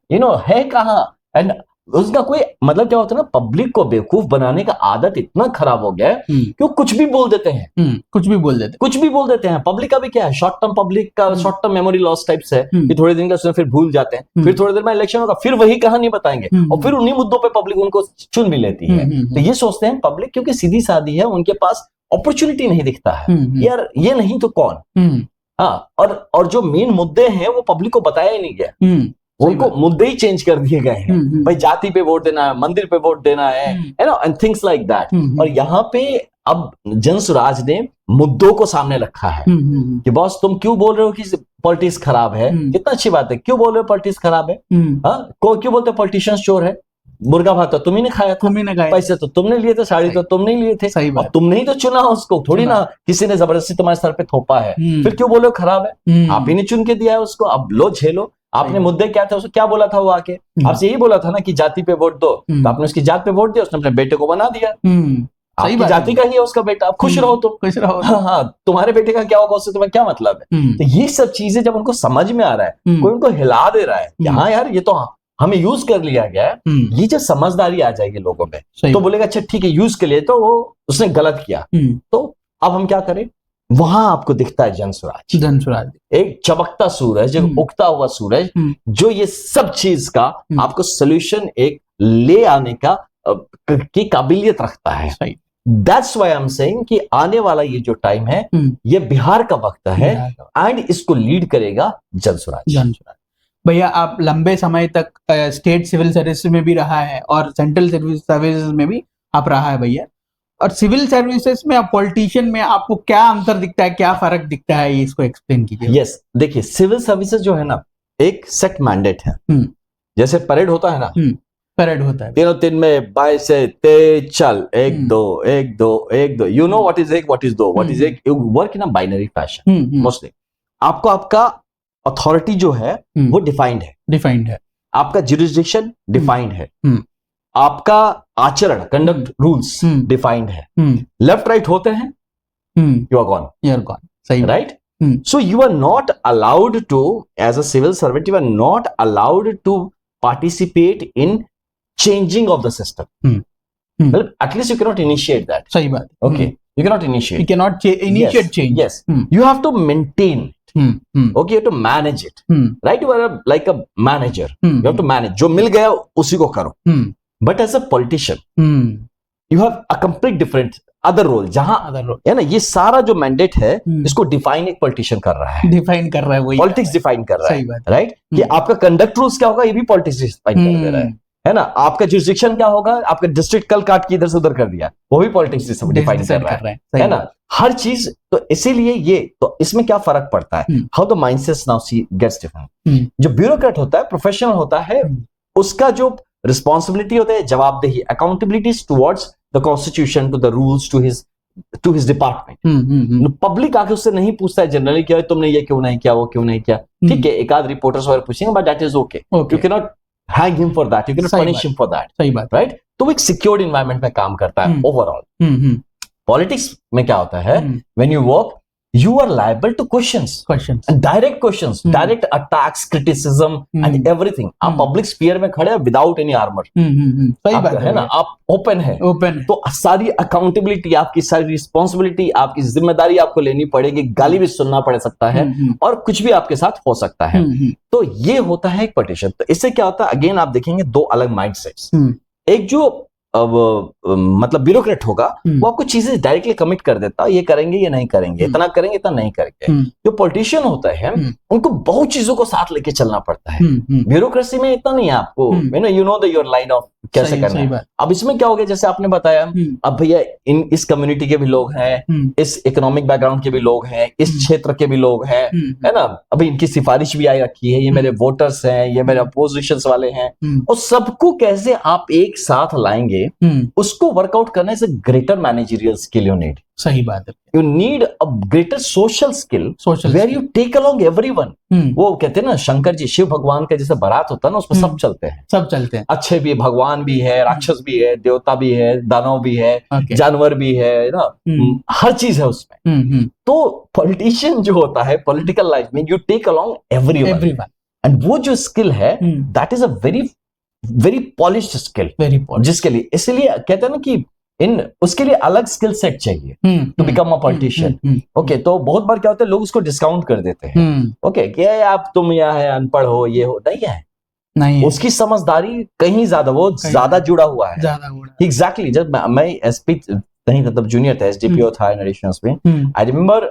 Speaker 3: है कहां? एंड उसका कोई मतलब क्या होता है ना, पब्लिक को बेवकूफ बनाने का आदत इतना खराब हो गया है कि वो कुछ भी बोल देते हैं,
Speaker 2: कुछ भी बोल देते हैं।
Speaker 3: पब्लिक का भी क्या है, शॉर्ट टर्म पब्लिक का short term memory loss types है कि थोड़े दिन का फिर भूल जाते हैं, फिर थोड़ी देर में इलेक्शन होगा, फिर वही कहानी बताएंगे और फिर उन्हीं मुद्दों पे पब्लिक उनको चुन भी लेती है। तो ये सोचते हैं पब्लिक क्योंकि सीधी सादी है, उनके पास अपॉर्चुनिटी नहीं दिखता है, यार ये नहीं तो कौन। हाँ, और जो मेन मुद्दे हैं वो पब्लिक को बताया ही नहीं गया, उनको मुद्दे ही चेंज कर दिए गए हैं। भाई जाति पे वोट देना है, मंदिर पे वोट देना है एंड थिंग्स लाइक दैट। और यहाँ पे अब जनसुराज ने मुद्दों को सामने रखा है कि बॉस तुम क्यों बोल रहे हो कि पॉलिटिक्स खराब है, कितना अच्छी बात है, क्यों बोल रहे हो पॉलिटिक्स खराब है? क्यों बोलते हो पॉलिटिशियंस चोर है? मुर्गा भात तो तुम ही ने खाया था, पैसे तो तुमने लिए थे, साड़ी तो तुमने ही लिए थे,
Speaker 2: सही बात,
Speaker 3: तुमने ही तो चुना उसको, थोड़ी ना किसी ने जबरदस्ती तुम्हारे सर पे थोपा है। फिर क्यों बोले खराब है? आप ही ने चुन के दिया है उसको, अब लो झेलो। आपने मुद्दे क्या थे, उसको क्या बोला था वो आके? आपसे यही बोला था ना कि जाति पे वोट दो, तो आपने उसकी जात पे वोट दिया, उसने अपने बेटे को बना दिया। आपकी जाति का ही है उसका बेटा, आप खुश रहो, तो खुश रहो। हाँ, तुम्हारे बेटे का क्या होगा उससे तुम्हें क्या मतलब है? तो ये सब चीजें जब उनको समझ में आ रहा है, कोई उनको हिला दे रहा है कि हाँ यार ये तो हमें यूज कर लिया गया है, ये जब समझदारी आ जाएगी लोगों में तो बोलेगा अच्छा ठीक है यूज के लिए, तो वो उसने गलत किया, तो अब हम क्या करें? वहां आपको दिखता है जनसुराज, एक चमकता सूरज, एक उगता हुआ सूरज, जो ये सब चीज का आपको सोल्यूशन एक ले आने का की काबिलियत रखता है। That's why I am saying कि आने वाला ये जो टाइम है ये बिहार का वक्त है एंड इसको लीड करेगा जनसुराज।
Speaker 2: भैया आप लंबे समय तक स्टेट सिविल सर्विस में भी रहा है और सेंट्रल सिविल सर्विसेज में भी आप रहा है भैया, और सिविल सर्विसेज में आप पॉलिटिशियन में आपको क्या अंतर दिखता है, क्या फर्क दिखता है, इसको एक्सप्लेन कीजिए।
Speaker 3: यस, देखिए सिविल सर्विसेज जो है ना एक सेट मैंडेट है, जैसे परेड होता है ना,
Speaker 2: परेड होता है
Speaker 3: तीनों दिन में 22 से तेज चल 1 2 1 2 1 2, you know what is 1 what is 2 what is 1, you work in a binary fashion mostly. आपको आपका अथॉरिटी जो है वो डिफाइंड है, आपका जुरिसडिक्शन डिफाइंड है, आपका आचरण कंडक्ट रूल्स डिफाइंड है। लेफ्ट राइट होते हैं, यू आर गॉन,
Speaker 2: सही
Speaker 3: right. So you are not allowed to as a civil servant, you are not allowed to participate in changing of the system, मतलब at least you can not initiate that.
Speaker 2: सही बात,
Speaker 3: okay, you can not initiate,
Speaker 2: you cannot initiate change.
Speaker 3: Yes, you have to maintain it. Okay, you have to manage it, right? You are like a manager, you have to manage, जो मिल गया उसी को करो। But as a politician, you have a complete different other role, जहां है ना ये सारा जो मैंडेट है इसको डिफाइन एक पॉलिटिशियन कर रहा है,
Speaker 2: वही
Speaker 3: पॉलिटिक्स डिफाइन कर रहा है, राइट? कि आपका कंडक्ट रूल्स क्या होगा ये भी पॉलिटिक्स डिफाइन कर दे रहा है ना? आपका जुरिसडिक्शन क्या होगा, आपका डिस्ट्रिक्ट कल काट के इधर से उधर कर दिया, वो भी पॉलिटिक्स डिफाइन कर रहा है ना? हर चीज, तो इसीलिए ये तो इसमें क्या फर्क पड़ता है, how the mindset now see gets different. जो ब्यूरोक्रेट होता है, प्रोफेशनल होता है, उसका जो रिस्पॉन्सिबिलिटी होता है जवाबदेही, accountabilities towards the constitution, to the rules, to his department. Public आके उससे नहीं पूछता है जनरली क्या तुमने ये क्यों नहीं किया, वो क्यों नहीं किया, ठीक है एक आध रिपोर्टर्स वगैरह पूछेंगे but that is okay, you can not hang him for that, you cannot
Speaker 2: सही
Speaker 3: punish
Speaker 2: बात।
Speaker 3: him for that,
Speaker 2: सही बात।
Speaker 3: right? तो वो एक सिक्योर्ड इन्वायरमेंट में काम करता है ओवरऑल।
Speaker 2: हम्म।
Speaker 3: पॉलिटिक्स में क्या होता है, when you work you are liable to questions and direct questions, direct attacks, criticism and everything। आप पब्लिक स्फीयर में खड़े हैं विदाउट एनी आर्मर,
Speaker 2: सही बात
Speaker 3: है ना, आप ओपन है, तो सारी अकाउंटेबिलिटी आपकी, सारी रिस्पॉन्सिबिलिटी आपकी, जिम्मेदारी आपको लेनी पड़ेगी, गाली भी सुनना पड़ सकता है और कुछ भी आपके साथ हो सकता है। तो ये होता है एक पटिशन। तो इससे क्या होता है, अगेन आप देखेंगे दो अलग माइंडसेट्स। एक जो मतलब ब्यूरोक्रेट होगा वो आपको चीजें डायरेक्टली कमिट कर देता, ये करेंगे ये नहीं करेंगे, इतना करेंगे इतना नहीं करेंगे। जो पॉलिटिशियन होता है उनको बहुत चीजों को साथ लेके चलना पड़ता है। ब्यूरोक्रेसी में इतना नहीं है आपको, you know the your line of कैसे करना है। अब इसमें क्या हो गया, जैसे आपने बताया, अब भैया इस कम्युनिटी के भी लोग हैं, इस इकोनॉमिक बैकग्राउंड के भी लोग हैं, इस क्षेत्र के भी लोग हैं, है ना, अभी इनकी सिफारिश भी आई रखी है, ये मेरे वोटर्स हैं, ये मेरे अपोजिशन वाले हैं, और सबको कैसे आप एक साथ लाएंगे उसको वर्कआउट करने से greater managerial skill you need.
Speaker 2: सही बात है।
Speaker 3: You need a greater social skill where you take along everyone. वो कहते हैं ना, शंकर जी, शिव भगवान का जैसे बारात होता है ना, उसमें सब चलते हैं, सब चलते हैं, अच्छे भी, भगवान भी है, राक्षस भी है, देवता भी है, दानव भी है, जानवर भी है ना, हर चीज है उसमें। तो पॉलिटिशियन जो होता है पॉलिटिकल लाइफ में, you take along everyone, and वो जो स्किल है that is a very polished skill, जिसके लिए, इसलिए कहते हैं ना कि उसके लिए अलग स्किल सेट चाहिए to become a politician. Okay, तो बहुत बार क्या होता है, लोग उसको डिस्काउंट कर देते हैं। ओके, क्या आप तुम यह है, अनपढ़ हो, ये हो, नहीं है। उसकी समझदारी कहीं ज्यादा, वो ज्यादा जुड़ा हुआ है। एग्जैक्टली। जब मैं एसपी नहीं था तब जूनियर था, एसडीपीओ था इन एडिशंस में, I remember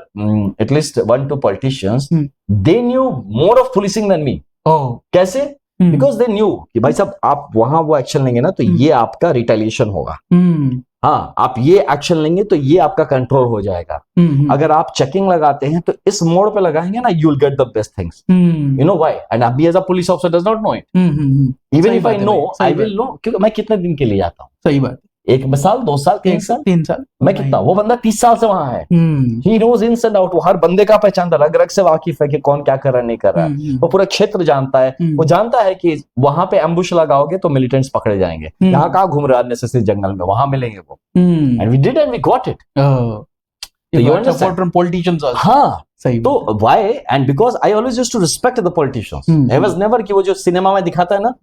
Speaker 3: at least 1-2 politicians, they knew more of policing than me. कैसे? बिकॉज दे न्यू कि भाई साहब आप वहां वो एक्शन लेंगे ना तो ये आपका रिटेलिएशन होगा, हाँ, आप ये एक्शन लेंगे तो ये आपका कंट्रोल हो जाएगा। अगर आप चेकिंग लगाते हैं तो इस मोड पे लगाएंगे ना, you will get the best things, you know why, and अभी as a police officer does not know it, even if I know, I will know, क्योंकि मैं कितने दिन के लिए जाता हूँ। सही बात। 1 साल, 2 साल, 3 साल, मैं कितना, वो बंदा 30 साल से वहां है, he knows in and out, वो हर बंदे का पहचानता, रग रग से वाकिफ है कि कौन क्या कर रहा है, नहीं कर रहा है, वो पूरा क्षेत्र जानता है। वो जानता है कि वहां पे एम्बुश लगाओगे तो मिलिटेंट्स पकड़े जाएंगे, यहाँ कहाँ घूम रहा है अननेसेसरी जंगल में, वहां मिलेंगे वो, and we did and we got it. You understand? From politicians also. हाँ, सही। तो why? And because I always used to respect the politicians. I was never कि वो जो सिनेमा में दिखाता है ना,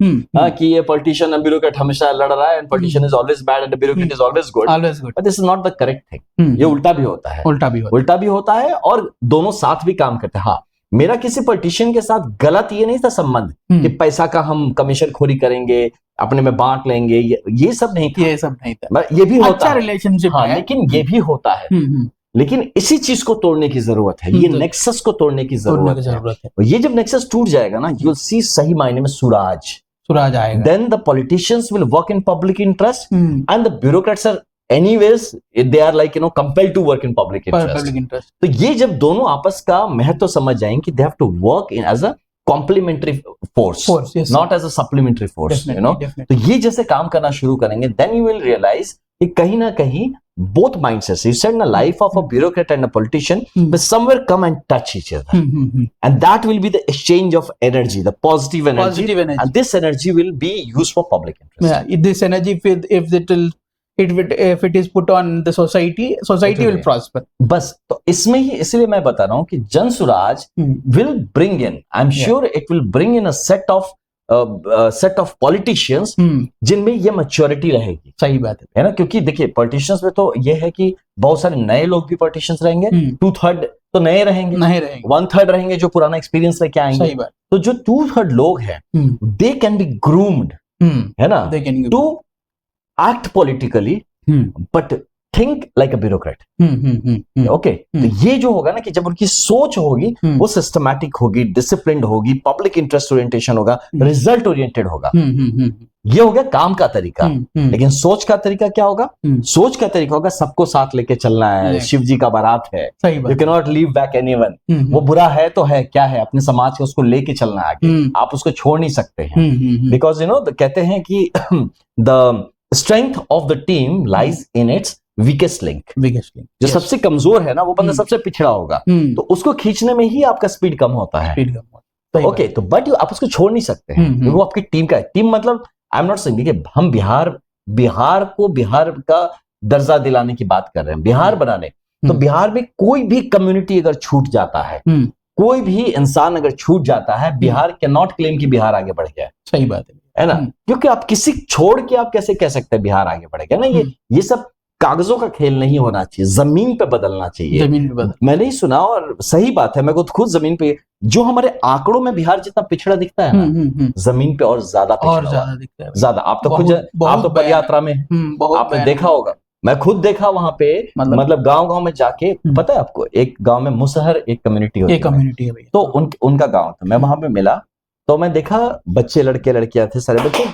Speaker 3: कि ये politician and bureaucrat हमेशा लड़ रहा है, and politician is always bad and the bureaucrat is always good. Always good. But this is not the correct thing. ये उल्टा भी होता है, उल्टा भी होता है, और दोनों साथ भी काम करते हैं। हाँ, मेरा किसी पॉलिटिशियन के साथ गलत ये नहीं था संबंध कि पैसा का हम कमीशन खोरी करेंगे, अपने में बांट लेंगे, ये सब नहीं था, ये भी होता है रिलेशनशिप, लेकिन ये भी होता है। लेकिन इसी चीज को तोड़ने की जरूरत है, ये नेक्सस को तोड़ने की जरूरत है। और ये जब नेक्सस टूट जाएगा ना, यू विल सी सही मायने में सुराज आएगा। Then the politicians will work in public interest and the bureaucrats are anyways they are like compelled to work in public interest. तो ये जब दोनों आपस का महत्व समझ जाएंगे कि they have to work in as a complementary force, not as a supplementary force, you know. तो ये जैसे काम करना शुरू करेंगे, देन यू विल रियलाइज कि कहीं ना कहीं both mindsets, you said, in the life of a bureaucrat and a politician, will somewhere come and touch each other, and that will be the exchange of energy, the positive energy, and this energy will be used for public interest.
Speaker 2: Yeah, this energy, if it is put on the society will prosper.
Speaker 3: बस तो इसमें ही, इसलिए मैं बता रहा हूँ कि जन सुराज will bring in, I'm sure it will bring in a set of politicians जिनमें ये मैच्योरिटी रहेगी। सही बात है ना, क्योंकि देखिए पॉलिटिशियंस में तो ये है कि बहुत सारे नए लोग भी पॉलिटिशियंस रहेंगे, 2/3 तो नए रहेंगे, 1/3 रहेंगे जो पुराना एक्सपीरियंस लेके आएंगे। सही बात। तो जो 2/3 लोग हैं, दे कैन बी ग्रूम्ड, है ना, to act politically but think like a bureaucrat. Okay, तो ये जो होगा ना कि जब उनकी सोच होगी वो सिस्टमैटिक होगी, डिसिप्लिन्ड होगी, पब्लिक इंटरेस्ट ओरिएंटेशन होगा, रिजल्ट ओरिएंटेड होगा। ये हो गया काम का तरीका। लेकिन सोच का तरीका क्या होगा? सोच का तरीका होगा सबको साथ लेके चलना है, शिव जी का बारात है, you can not leave back anyone. वो बुरा है तो है, क्या है, अपने समाज को उसको लेके चलना है आगे, आप उसको छोड़ नहीं सकते हैं। बिकॉज यू नो कहते हैं कि the strength of the team lies in its weakest link. जो सबसे कमजोर है ना, वो बंदा सबसे पिछड़ा होगा, तो उसको खींचने में ही आपका स्पीड कम होता है।
Speaker 2: सही
Speaker 3: ओके, तो बट आप उसको छोड़ नहीं सकते हैं, क्योंकि वो आपकी टीम का है। टीम मतलब आई एम नॉट सेइंग, देखिए हम बिहार को बिहार का दर्जा दिलाने की बात कर रहे हैं, बिहार बनाने। तो बिहार में कोई भी कम्युनिटी अगर छूट जाता है, कोई भी इंसान अगर छूट जाता है, बिहार कैन नॉट क्लेम कि बिहार आगे बढ़ गया है।
Speaker 2: सही बात
Speaker 3: है ना, क्योंकि आप किसी छोड़ के आप कैसे कह सकते हैं बिहार आगे बढ़ गया ना। ये सब कागजों का खेल नहीं होना चाहिए, जमीन पे बदलना चाहिए।
Speaker 2: जमीन पे बदल,
Speaker 3: मैंने ही सुना और सही बात है, मैं खुद जमीन पे, जो हमारे आंकड़ों में बिहार जितना पिछड़ा दिखता है ना, जमीन पे और ज्यादा
Speaker 2: दिखता है
Speaker 3: ज्यादा। आप तो खुद, आप तो पदयात्रा में आपने देखा होगा, मैं खुद देखा वहां पे, मतलब गांव में जाके। पता है आपको, एक गांव में मुसहर एक कम्युनिटी होती है, तो उनका गांव था, मैं वहां पे मिला, तो मैं देखा बच्चे, लड़के लड़कियां थे, सारे बच्चे,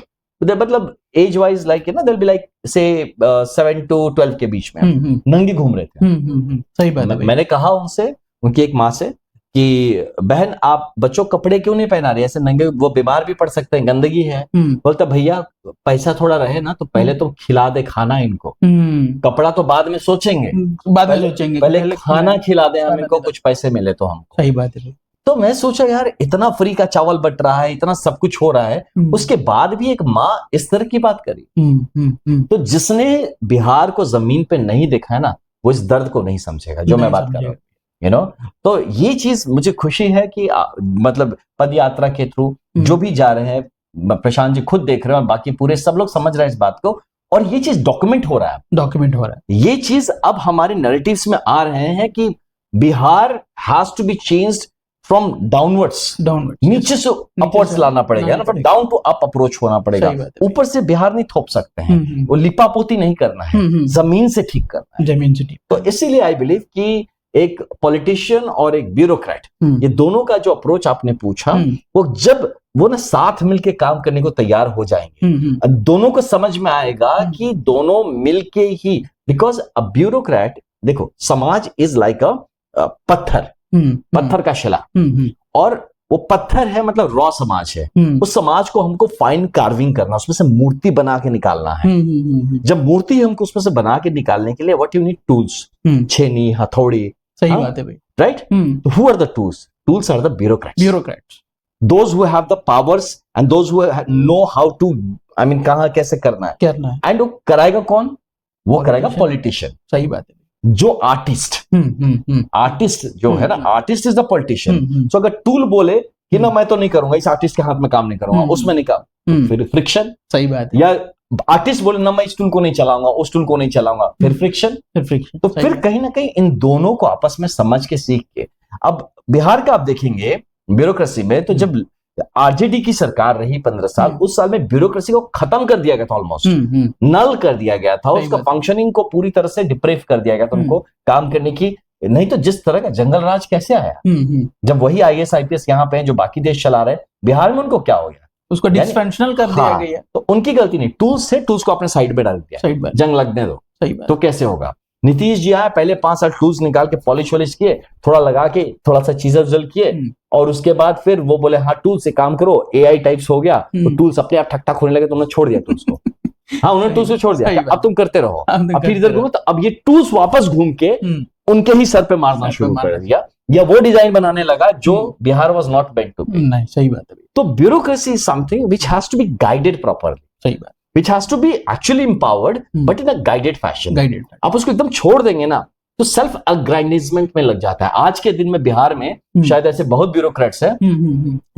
Speaker 3: मतलब एज वाइज लाइक ना, बी लाइक से 7 to 12 के बीच में नंगी घूम रहे थे।
Speaker 2: सही बात है।
Speaker 3: मैंने कहा उनसे, उनकी एक माँ से, कि बहन आप बच्चों कपड़े क्यों नहीं पहना रहे ऐसे नंगे, वो बीमार भी पड़ सकते हैं, गंदगी है। बोलता भैया पैसा थोड़ा रहे ना, तो पहले तो खिला दे खाना इनको, कपड़ा तो बाद में सोचेंगे, पहले खाना खिला दे हम इनको, कुछ पैसे मिले तो हमको।
Speaker 2: सही बात है।
Speaker 3: तो मैं सोचा यार, इतना फ्री का चावल बट रहा है, इतना सब कुछ हो रहा है, उसके बाद भी एक माँ इस तरह की बात करी। तो जिसने बिहार को जमीन पे नहीं देखा है ना, वो इस दर्द को नहीं समझेगा जो मैं बात कर रहा हूँ, यू नो। तो ये चीज मुझे खुशी है कि मतलब पद यात्रा के थ्रू जो भी जा रहे हैं, प्रशांत जी खुद देख रहे हैं और बाकी पूरे सब लोग समझ रहे हैं इस बात को, और ये चीज डॉक्यूमेंट हो रहा है। ये चीज अब हमारे नैरेटिव्स में आ रहे हैं कि Bihar has to be changed from downwards, नीचे से अपवर्ड्स लाना पड़ेगा ना, डाउन टू अप अप्रोच होना पड़ेगा। ऊपर से बिहार नहीं थोप सकते हैं, वो लिपापोती नहीं करना है, जमीन से ठीक करना है,
Speaker 2: जमीन से ठीक।
Speaker 3: तो इसीलिए आई बिलीव कि एक पॉलिटिशियन और एक ब्यूरोक्रेट, ये दोनों का जो अप्रोच आपने पूछा, वो जब वो ना साथ मिलके काम करने को तैयार हो जाएंगे, दोनों को समझ में आएगा कि दोनों मिलके ही, बिकॉज अ ब्यूरोक्रेट, देखो समाज इज लाइक अ पत्थर का शिला, और वो पत्थर है, मतलब रॉ समाज है। उस समाज को हमको फाइन कार्विंग करना, उसमें से मूर्ति बना के निकालना है। जब मूर्ति हमको उसमें से बना के निकालने के लिए व्हाट यू नीड, टूल्स, छेनी, हथौड़ी।
Speaker 2: सही बात है भाई,
Speaker 3: right. Who are the tools are the bureaucrats, those who have the powers and those who know how to, I mean कहां कैसे करना है। एंड वो कराएगा कौन, वो कराएगा पॉलिटिशियन।
Speaker 2: सही बात है।
Speaker 3: जो आर्टिस्ट जो है ना, आर्टिस्ट इज द पॉलिटिशियन। सो अगर टूल बोले कि ना मैं तो नहीं करूंगा, इस आर्टिस्ट के हाथ में काम नहीं करूंगा, उसमें नहीं काम, फिर फ्रिक्शन।
Speaker 2: सही बात है।
Speaker 3: या आर्टिस्ट बोले ना मैं इस टूल को नहीं चलाऊंगा, उस टूल को नहीं चलाऊंगा, फिर फ्रिक्शन। तो फिर कहीं ना कहीं इन दोनों को आपस में समझ के सीख के, अब बिहार का आप देखेंगे ब्यूरोक्रेसी में, तो जब आरजेडी की सरकार रही 15 साल, उस साल में ब्यूरोक्रेसी को खत्म कर दिया गया था, ऑलमोस्ट नल कर दिया गया था, उसका फंक्शनिंग को पूरी तरह से डिप्रेव कर दिया गया था, उनको काम करने की। नहीं तो जिस तरह का जंगल राज कैसे आया, जब वही IAS IPS यहाँ पे हैं जो बाकी देश चला रहे, बिहार में उनको क्या हो गया,
Speaker 2: उसको डिसफंक्शनल कर दिया गया।
Speaker 3: तो उनकी गलती नहीं, टूल्स से, टूल्स को अपने साइड पे डाल दिया, जंग लगने दो। तो कैसे होगा, नीतीश जी आए, पहले 5 साल टूल्स निकाल के पॉलिश वॉलिश किए, थोड़ा लगा के थोड़ा सा चीजल किए, और उसके बाद फिर वो बोले हाँ टूल से काम करो, AI टाइप्स हो गया, तो टूल्स अपने आप ठक ठक होने लगे, तो उन्होंने छोड़ दिया टूल्स को। हाँ, उन्होंने टूल्स को छोड़ दिया, अब तुम करते रहो, अब फिर इधर घूमो, तो अब ये टूल्स वापस घूम के उनके ही सर पे मारना शुरू कर दिया, या वो डिजाइन बनाने लगा जो Bihar was not meant to be.
Speaker 2: नहीं, सही बात है।
Speaker 3: तो bureaucracy is something which has to be guided properly.
Speaker 2: सही बात।
Speaker 3: Which has to be actually empowered, but in a guided fashion. आप उसको एकदम छोड़ देंगे ना, तो सेल्फ अग्राइंडमेंट में लग जाता है। आज के दिन में बिहार में शायद ऐसे बहुत ब्यूरोक्रेट्स हैं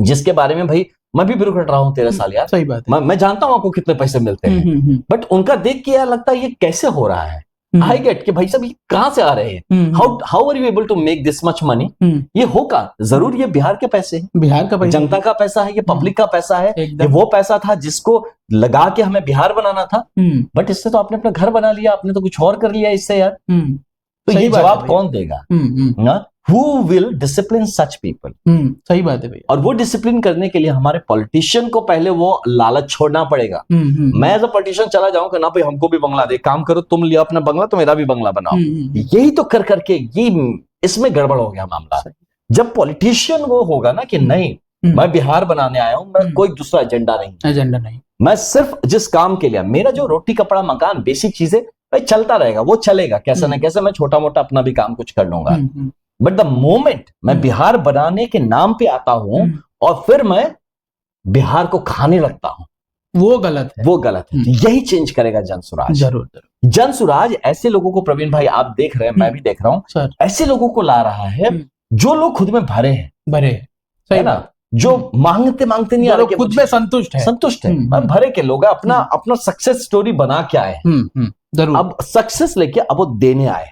Speaker 3: जिसके बारे में, भाई मैं भी ब्यूरोक्रेट रहा हूँ 13 साल यार,
Speaker 2: सही बात है।
Speaker 3: मैं जानता हूँ आपको कितने पैसे मिलते हैं, बट उनका देख के यार लगता है ये कैसे हो रहा है। आई गेट कि भाई साहब ये कहाँ से आ रहे हैं, how are you able to make this much money. ये होगा जरूर, ये बिहार के पैसे हैं,
Speaker 2: बिहार का पैसा,
Speaker 3: जनता का पैसा है, ये पब्लिक का पैसा है, ये वो पैसा था जिसको लगा के हमें बिहार बनाना था, बट इससे तो आपने अपना घर बना लिया, आपने तो कुछ और कर लिया इससे यार। तो ये जवाब कौन देगा ना, who will discipline such people।
Speaker 2: सही बात है भैया।
Speaker 3: और वो डिसिप्लिन करने के लिए हमारे पॉलिटिशियन को पहले वो लालच छोड़ना पड़ेगा। मैं एज अ पॉलिटिशियन चला जाऊंगा ना, भाई हमको भी बंगला दे, काम करो, तुम लिया अपना बंगला तो मेरा भी बंगला बनाओ, यही तो कर करके ये इसमें गड़बड़ हो गया मामला। जब पॉलिटिशियन वो होगा ना कि नहीं मैं बिहार बनाने आया हूं, मैं कोई दूसरा एजेंडा नहीं, मैं सिर्फ जिस काम के लिए, मेरा जो रोटी कपड़ा मकान बेसिक चीजें भाई चलता रहेगा, वो चलेगा कैसे ना कैसे, मैं छोटा मोटा अपना भी काम कुछ कर लूंगा, बट द मोमेंट मैं बिहार बनाने के नाम पे आता हूं और फिर मैं बिहार को खाने लगता हूं,
Speaker 2: वो गलत है,
Speaker 3: वो गलत है। यही चेंज करेगा जनसुराज।
Speaker 2: जरूर।
Speaker 3: जनसुराज ऐसे लोगों को, प्रवीण भाई आप देख रहे हैं, मैं भी देख रहा हूं, ऐसे लोगों को ला रहा है जो लोग खुद में भरे हैं, है ना, जो मांगते मांगते नहीं आ रहे,
Speaker 2: खुद में संतुष्ट है।
Speaker 3: भरे के लोग अपना सक्सेस स्टोरी बना के आए हैं,
Speaker 2: जरूर।
Speaker 3: अब सक्सेस लेके अब वो देने आए,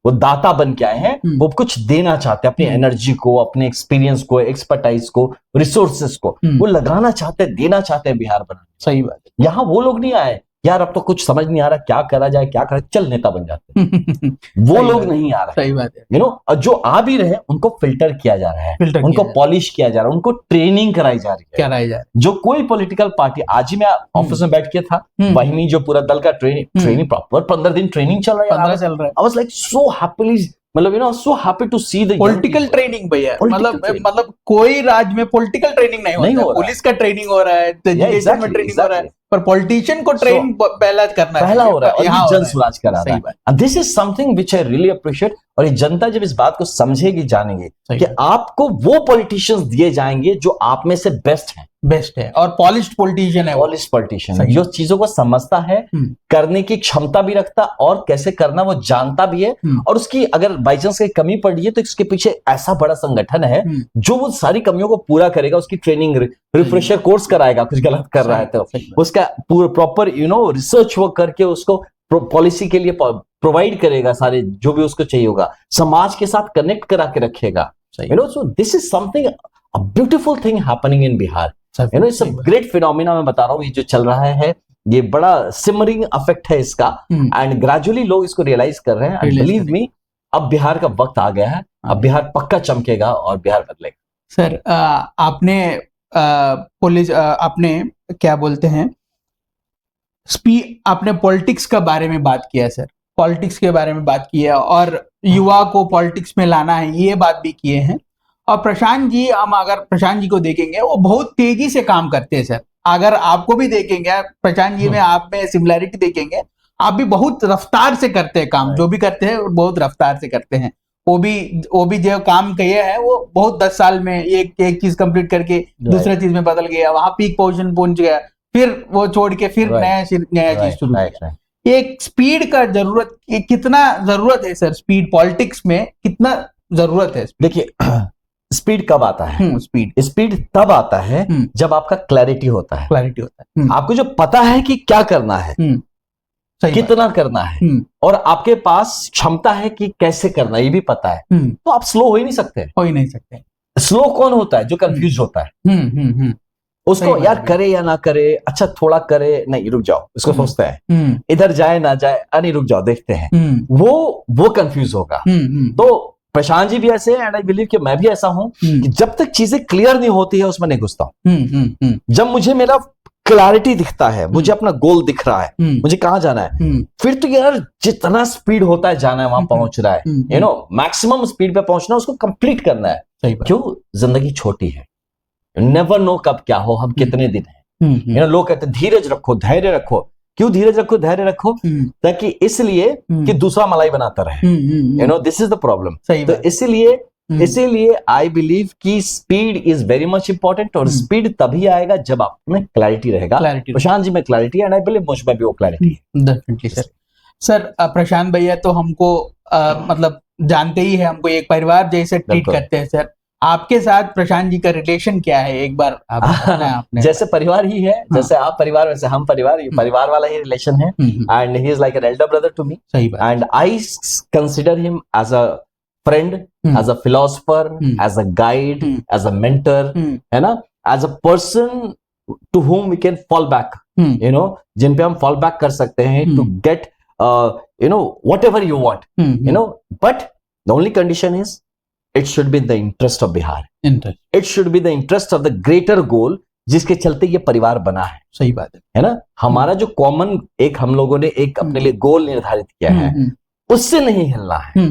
Speaker 3: वो दाता बन के आए हैं, वो कुछ देना चाहते हैं, अपनी एनर्जी को, अपने एक्सपीरियंस को, एक्सपर्टाइज को, रिसोर्सेस को वो लगाना चाहते हैं, देना चाहते हैं बिहार बनाने।
Speaker 2: सही बात है।
Speaker 3: यहाँ वो लोग नहीं आए यार अब तो कुछ समझ नहीं आ रहा, क्या करा जाए, क्या करा, चल नेता बन जाते हैं। वो लोग नहीं आ रहे।
Speaker 2: सही बात है।
Speaker 3: यू नो, और जो आ भी रहे उनको फिल्टर किया जा रहा है, उनको पॉलिश किया जा रहा है, उनको ट्रेनिंग कराई जा रही है। जो कोई पॉलिटिकल पार्टी, आज ही मैं ऑफिस में बैठ के था, वही जो पूरा दल का ट्रेनिंग प्रॉपर 15 दिन ट्रेनिंग चल रहा है। I was like so happily, मतलब you know, so happy to see the
Speaker 2: political training भैया। मतलब कोई राज्य में पॉलिटिकल ट्रेनिंग नहीं हो रहा, पुलिस का ट्रेनिंग हो रहा है, एजुकेशन में ट्रेनिंग हो रहा है, पर पॉलिटिशियन को ट्रेन पहला करना है,
Speaker 3: पहला हो रहा है, और जनसुराज करा रहा है। This is something which I really appreciate. और ये जनता जब इस बात को समझेगी, जानेगी कि आपको वो पॉलिटिशियंस दिए जाएंगे जो आप में से बेस्ट है
Speaker 2: और पॉलिश्ड पॉलिटिशियन है,
Speaker 3: पॉलिश्ड पॉलिटिशियन जो चीजों को समझता है, करने की क्षमता भी रखता, और कैसे करना वो जानता भी है, और उसकी अगर बाई चांस की कमी पड़ रही है तो इसके पीछे ऐसा बड़ा संगठन है जो वो सारी कमियों को पूरा करेगा, उसकी ट्रेनिंग, रिफ्रेशर कोर्स कराएगा, कुछ गलत कर रहा है तो उसका पूरा proper you know research work करके उसको पॉलिसी के लिए प्रोवाइड करेगा, सारे जो भी उसको चाहिए होगा, समाज के साथ कनेक्ट करा के रखेगा। You know, so this is something, a beautiful thing happening in Bihar. You know, it's a great phenomena. मैं बता रहा हूँ, ये जो चल रहा है ये बड़ा सिमरिंग इफेक्ट है इसका, एंड ग्रेजुअली लोग इसको रियलाइज कर रहे हैं। बिलीव मी, अब बिहार का वक्त आ गया है, अब बिहार पक्का चमकेगा और बिहार बदलेगा।
Speaker 2: सर, आपने पुलिस, आपने क्या बोलते हैं, आपने पॉलिटिक्स का बारे में बात किया सर, पॉलिटिक्स के बारे में बात की है, और युवा को पॉलिटिक्स में लाना है, ये बात भी किए हैं। और प्रशांत जी, हम अगर प्रशांत जी को देखेंगे, वो बहुत तेजी से काम करते हैं सर। अगर आपको भी देखेंगे, प्रशांत जी में आप में सिमिलैरिटी देखेंगे, आप भी बहुत रफ्तार से करते हैं काम, जो भी करते हैं बहुत रफ्तार से करते हैं। वो भी जो काम किए हैं, वो बहुत 10 साल में एक चीज कंप्लीट करके दूसरे चीज में बदल गया, वहां पीक पोजीशन पहुंच गया, फिर वो छोड़ के फिर नया चीज शुरू किया। एक स्पीड का जरूरत, कितना जरूरत है सर स्पीड पॉलिटिक्स में, कितना जरूरत है?
Speaker 3: देखिए, स्पीड कब आता है? स्पीड तब आता है जब आपका क्लैरिटी होता है। आपको जो पता है कि क्या करना है, कितना करना है, और आपके पास क्षमता है कि कैसे करना, ये भी पता है, तो आप स्लो हो ही नहीं सकते। स्लो कौन होता है? जो कंफ्यूज होता है। उसको यार करे या ना करे, अच्छा थोड़ा करे, नहीं रुक जाओ, इसको सोचते हैं, इधर जाए ना जाए, नहीं रुक जाओ देखते हैं, वो कंफ्यूज होगा। तो प्रशांत जी भी ऐसे हैं, एंड आई बिलीव कि मैं भी ऐसा हूं कि जब तक चीजें क्लियर नहीं होती है उसमें नहीं घुसता हूं। जब मुझे मेरा क्लैरिटी दिखता है, मुझे अपना गोल दिख रहा है, मुझे कहां जाना है, फिर तो यार जितना स्पीड होता है जाना है, वहां पहुंच रहा है, यू नो, मैक्सिमम स्पीड पे पहुंचना, उसको कंप्लीट करना है। क्यों? जिंदगी छोटी है, नेवर नो कब क्या हो, हम कितने दिन हैं। यू नो, लोग कहते हैं धीरज रखो, धैर्य रखो। क्यों धीरज रखो, धैर्य रखो? ताकि इसलिए कि दूसरा मलाई बनाता रहे। You know, this is the problem. तो इसीलिए आई बिलीव कि speed is very much important, और स्पीड तभी आएगा जब आप में क्लैरिटी रहेगा। प्रशांत जी में क्लैरिटी, एंड आई बिलीव मुझ में भी वो क्लैरिटी है।
Speaker 2: डेफिनेटली सर, प्रशांत भैया तो हमको मतलब जानते ही है, हमको एक परिवार जैसे ट्रीट करते हैं सर। आपके साथ प्रशांत जी का रिलेशन क्या है, एक बार आपने?
Speaker 3: जैसे परिवार ही है, जैसे आप परिवार वैसे हम परिवार, परिवार वाला ही रिलेशन है, and he is like an elder brother to me, and I consider him as a friend, as a philosopher, as a guide, as a mentor, है ना, as a person to whom we can fall back, you know, जिन पे हम fall back कर सकते हैं to get you know whatever you want, you know, but the only condition is it should be in the interest of Bihar. It should be the interest of the greater goal, जिसके चलते ये परिवार बना है।
Speaker 2: सही बात
Speaker 3: है ना, हमारा जो कॉमन एक हम लोगों ने एक अपने लिए गोल निर्धारित किया है, उससे नहीं हिलना है।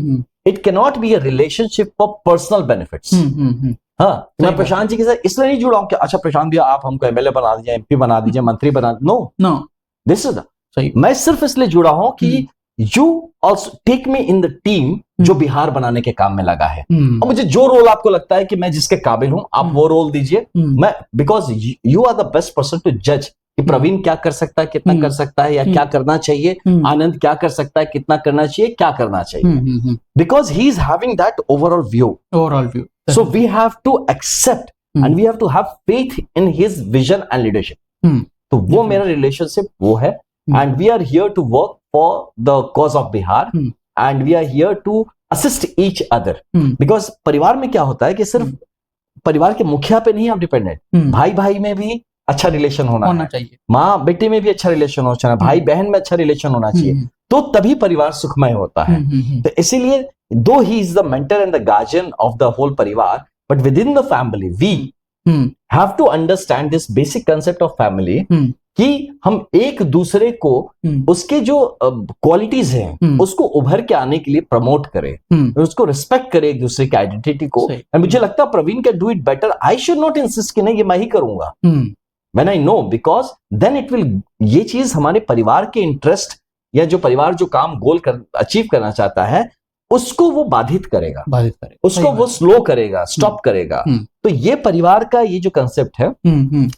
Speaker 3: It can not be a relationship for personal benefits. हाँ, मैं प्रशांत जी के साथ इसलिए नहीं जुड़ा हूं कि अच्छा प्रशांत भैया आप हमको एमएलए बना दीजिए, एमपी बना दीजिए, मंत्री बना, नो, दिस इज, मैं सिर्फ इसलिए जुड़ा हूं कि you also take me in the team जो बिहार बनाने के काम में लगा है, और मुझे जो रोल आपको लगता है कि मैं जिसके काबिल हूं, आप वो रोल दीजिए। मैं because you are the best person to जज कि प्रवीण क्या कर सकता है, कितना कर सकता है, या क्या करना चाहिए, आनंद क्या कर सकता है, कितना करना चाहिए, क्या करना चाहिए, because he is having that overall view. So we have to accept and we have to have faith in his vision and leadership. तो वो मेरा रिलेशनशिप वो है, and we are here to work for the cause of Bihar, and we are here to assist each other. Because परिवार में क्या होता है कि सिर्फ परिवार के मुखिया पे नहीं आप डिपेंडेंट, भाई भाई में भी अच्छा रिलेशन होना चाहिए, माँ बेटे में भी अच्छा रिलेशन होना चाहिए, भाई बहन में अच्छा रिलेशन होना चाहिए, तो तभी परिवार सुखमय होता है। तो इसीलिए दो ही is the mentor and the guardian of the whole परिवार, but within the family we have to understand this basic concept of family, कि हम एक दूसरे को उसके जो क्वालिटीज हैं उसको उभर के आने के लिए प्रमोट करें, उसको रिस्पेक्ट करें एक दूसरे की आइडेंटिटी को। एंड मुझे लगता है Praveen can do it better. I should not insist कि नहीं ये मैं ही करूंगा, when I know, because then it will, ये चीज हमारे परिवार के इंटरेस्ट या जो परिवार जो काम गोल अचीव करना चाहता है उसको वो बाधित करेगा, उसको वो स्लो करेगा, स्टॉप करेगा। तो ये परिवार का ये जो कंसेप्ट है,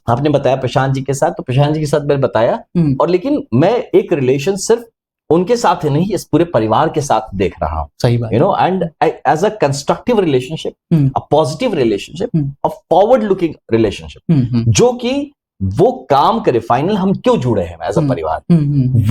Speaker 3: आपने बताया प्रशांत जी के साथ, तो प्रशांत जी के साथ मैंने बताया, और लेकिन मैं एक रिलेशन सिर्फ उनके साथ ही नहीं, इस पूरे परिवार के साथ देख रहा हूं।
Speaker 2: सही बात,
Speaker 3: you know, and as a constructive relationship, a positive relationship, a forward looking relationship, जो कि वो काम करे। फाइनल हम क्यों जुड़े हैं एज अ परिवार,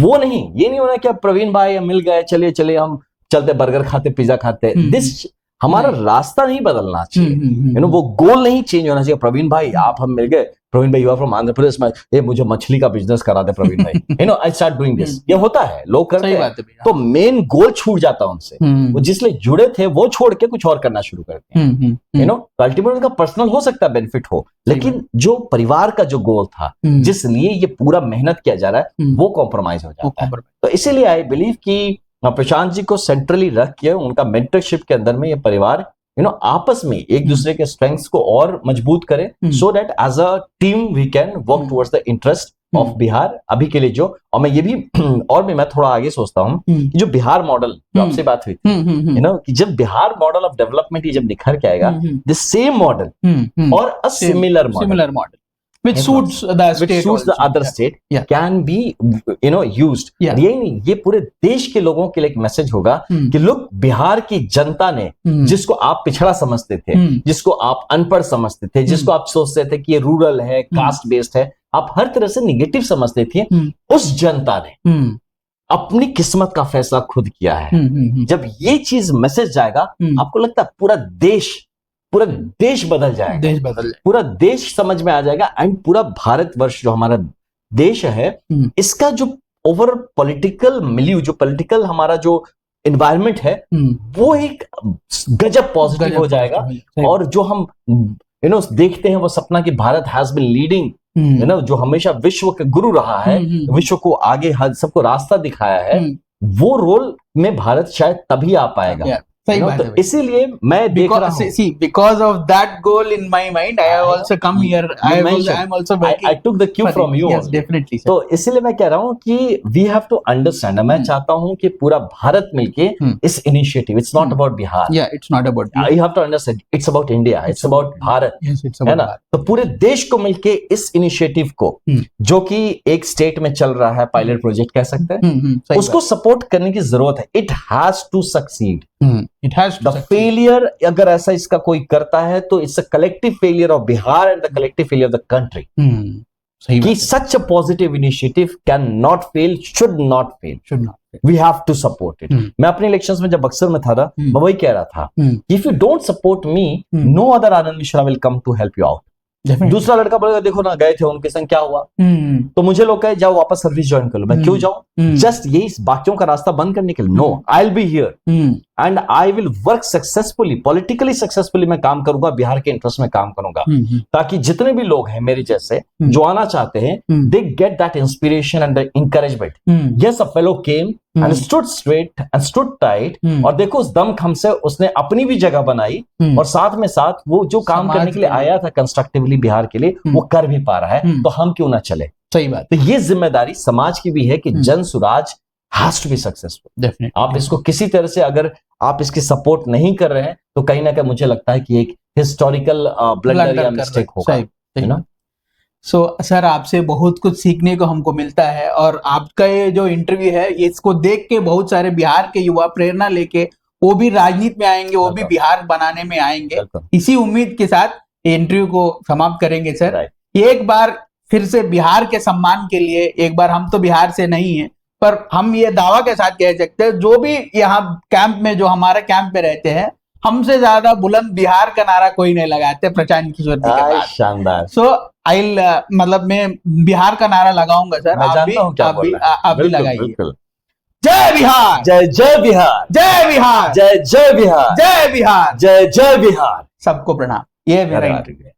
Speaker 3: वो नहीं, ये नहीं होना कि अब प्रवीण भाई मिल गए, चलिए चलिए हम चलते बर्गर खाते, पिज्जा खाते, दिस हमारा रास्ता नहीं बदलना चाहिए, यू नो, वो गोल नहीं चेंज होना चाहिए। प्रवीण भाई आप हम मिल गए, प्रवीण भाई यू आर फ्रॉम आंध्र प्रदेश में, ये मुझे मछली का बिजनेस करा दे प्रवीण भाई, you know, I start doing this. ये होता है, लोग करते हैं, तो मेन गोल छूट जाता है उनसे, वो जिसलिए जुड़े थे वो छोड़ के कुछ और करना शुरू करते हैं, यू नो। अल्टीमेटली उनका पर्सनल हो सकता है बेनिफिट हो, लेकिन जो परिवार का जो गोल था, जिस लिए ये पूरा मेहनत किया जा रहा है, वो कॉम्प्रोमाइज हो जाता है। तो इसीलिए आई बिलीव कि प्रशांत जी को सेंट्रली रख के उनका मेंटरशिप के अंदर में ये परिवार, यू नो, आपस में एक दूसरे के स्ट्रेंथ्स को और मजबूत करे, so that as a team we can work towards the interest of Bihar. अभी के लिए जो, और मैं ये भी और भी मैं थोड़ा आगे सोचता हूँ कि जो बिहार मॉडल जो आपसे बात हुई थी, यू नो, कि जब बिहार मॉडल ऑफ डेवलपमेंट जब निखर के आएगा, द सेम मॉडल और a similar model
Speaker 2: which suits the
Speaker 3: other state can be, you know, used। ये नहीं, ये पूरे देश के लोगों के लिए एक मैसेज होगा कि लोग, बिहार की जनता ने, जिसको आप पिछड़ा समझते थे, जिसको आप अनपढ़ समझते थे, जिसको आप सोचते थे कि ये रूरल है, कास्ट बेस्ड है, आप हर तरह से निगेटिव समझते थे, उस जनता ने अपनी किस्मत का फैसला खुद किया है। जब ये चीज मैसेज जाएगा, आपको लगता है पूरा देश बदल जाएगा, पूरा देश समझ में आ जाएगा, एंड पूरा भारतवर्ष जो हमारा देश है, इसका जो ओवर पॉलिटिकल मिलियू, जो पॉलिटिकल हमारा जो एनवायरनमेंट है, वो एक गजब पॉजिटिव हो जाएगा। और जो हम, यू नो, देखते हैं वो सपना कि Bharat has been leading, you know, जो हमेशा विश्व के गुरु रहा है, विश्व को आगे सबको रास्ता दिखाया है, वो रोल में भारत शायद तभी आ पाएगा।
Speaker 2: सही बात है,
Speaker 3: इसीलिए मैं देख रहा हूं,
Speaker 2: see, because of that goal in my mind, I have also come here. I am also working.
Speaker 3: I took the cue from you.
Speaker 2: Yes, definitely, sir.
Speaker 3: तो इसीलिए मैं कह रहा हूं कि we have to understand, मैं चाहता हूं कि पूरा भारत मिलके इस initiative, it's not about Bihar.
Speaker 2: Yeah, it's not about Bihar.
Speaker 3: You have to understand, it's about India, it's about Bharat,
Speaker 2: yes, it's about, है ना?
Speaker 3: तो पूरे देश को मिलके इस इनिशिएटिव को, जो कि एक स्टेट में चल रहा है, पायलट प्रोजेक्ट कह सकते हैं, उसको सपोर्ट करने की जरूरत है। It has to succeed.
Speaker 2: It has to
Speaker 3: succeed. Failure अगर ऐसा इसका कोई करता है, तो it's a collective failure of Bihar and the collective failure of the country. कि such a positive initiative can not fail, should not fail, we have to support it. मैं अपने इलेक्शंस में जब बक्सर में था, मैं वही कह रहा था, if you don't support me, no other Anand Mishra will come to help you out. दूसरा लड़का बोलेगा, देखो ना, गए थे उनके संग, क्या हुआ? तो मुझे लोग कहे जाओ वापस सर्विस ज्वाइन कर लो। मैं क्यों जाऊं? जस्ट यही बाकियों का रास्ता बंद करने के लिए? No, I will be here and I will work successfully, politically successfully मैं काम करूंगा, बिहार के इंटरेस्ट में काम करूंगा, ताकि जितने भी लोग हैं मेरे जैसे जो आना चाहते हैं, they get that inspiration and the encouragement. Yes, a fellow came and stood straight and stood tight, और देखो उस दमखम से उसने अपनी भी जगह बनाई, और साथ में साथ वो जो काम करने के लिए आया था कंस्ट्रक्टिवली बिहार के लिए, वो कर भी पा रहा है, तो हम क्यों ना चले?
Speaker 2: सही बात।
Speaker 3: तो ये जिम्मेदारी समाज की भी है कि Jan Suraaj has to be successful.
Speaker 2: Definitely
Speaker 3: आप इसको किसी तरह से अगर आप इसकी सपोर्ट नहीं कर रहे हैं तो कहीं ना कहीं मुझे लगता है कि एक हिस्टोरिकल ब्लंडर या मिस्टेक होगा,
Speaker 2: सही
Speaker 3: है ना।
Speaker 2: सो सर आपसे बहुत कुछ सीखने को हमको मिलता है और आपका ये जो इंटरव्यू है ये इसको देख के बहुत सारे बिहार के युवा प्रेरणा लेके वो भी राजनीति में आएंगे, वो भी बिहार बनाने में आएंगे। इसी उम्मीद के साथ ये इंटरव्यू को समाप्त करेंगे सर। एक बार फिर से बिहार के सम्मान के लिए, एक बार हम तो बिहार से नहीं है पर हम ये दावा के साथ कह सकते हैं जो भी यहाँ कैंप में, जो हमारे कैंप में रहते हैं, हमसे ज्यादा बुलंद बिहार का नारा कोई नहीं लगाते प्रशांत किशोर जी के बाद।
Speaker 3: शानदार।
Speaker 2: सो आई मतलब मैं बिहार का नारा लगाऊंगा सर,
Speaker 3: मैं जानता हूं क्या
Speaker 2: आप भी लगाइए।
Speaker 3: बिल्कुल।
Speaker 2: जय बिहार,
Speaker 3: जय जय बिहार,
Speaker 2: जय बिहार,
Speaker 3: जय जय बिहार,
Speaker 2: जय बिहार,
Speaker 3: जय जय बिहार।
Speaker 2: सबको प्रणाम। ये मेरा
Speaker 3: धन्यवाद।
Speaker 2: इंटरव्यू।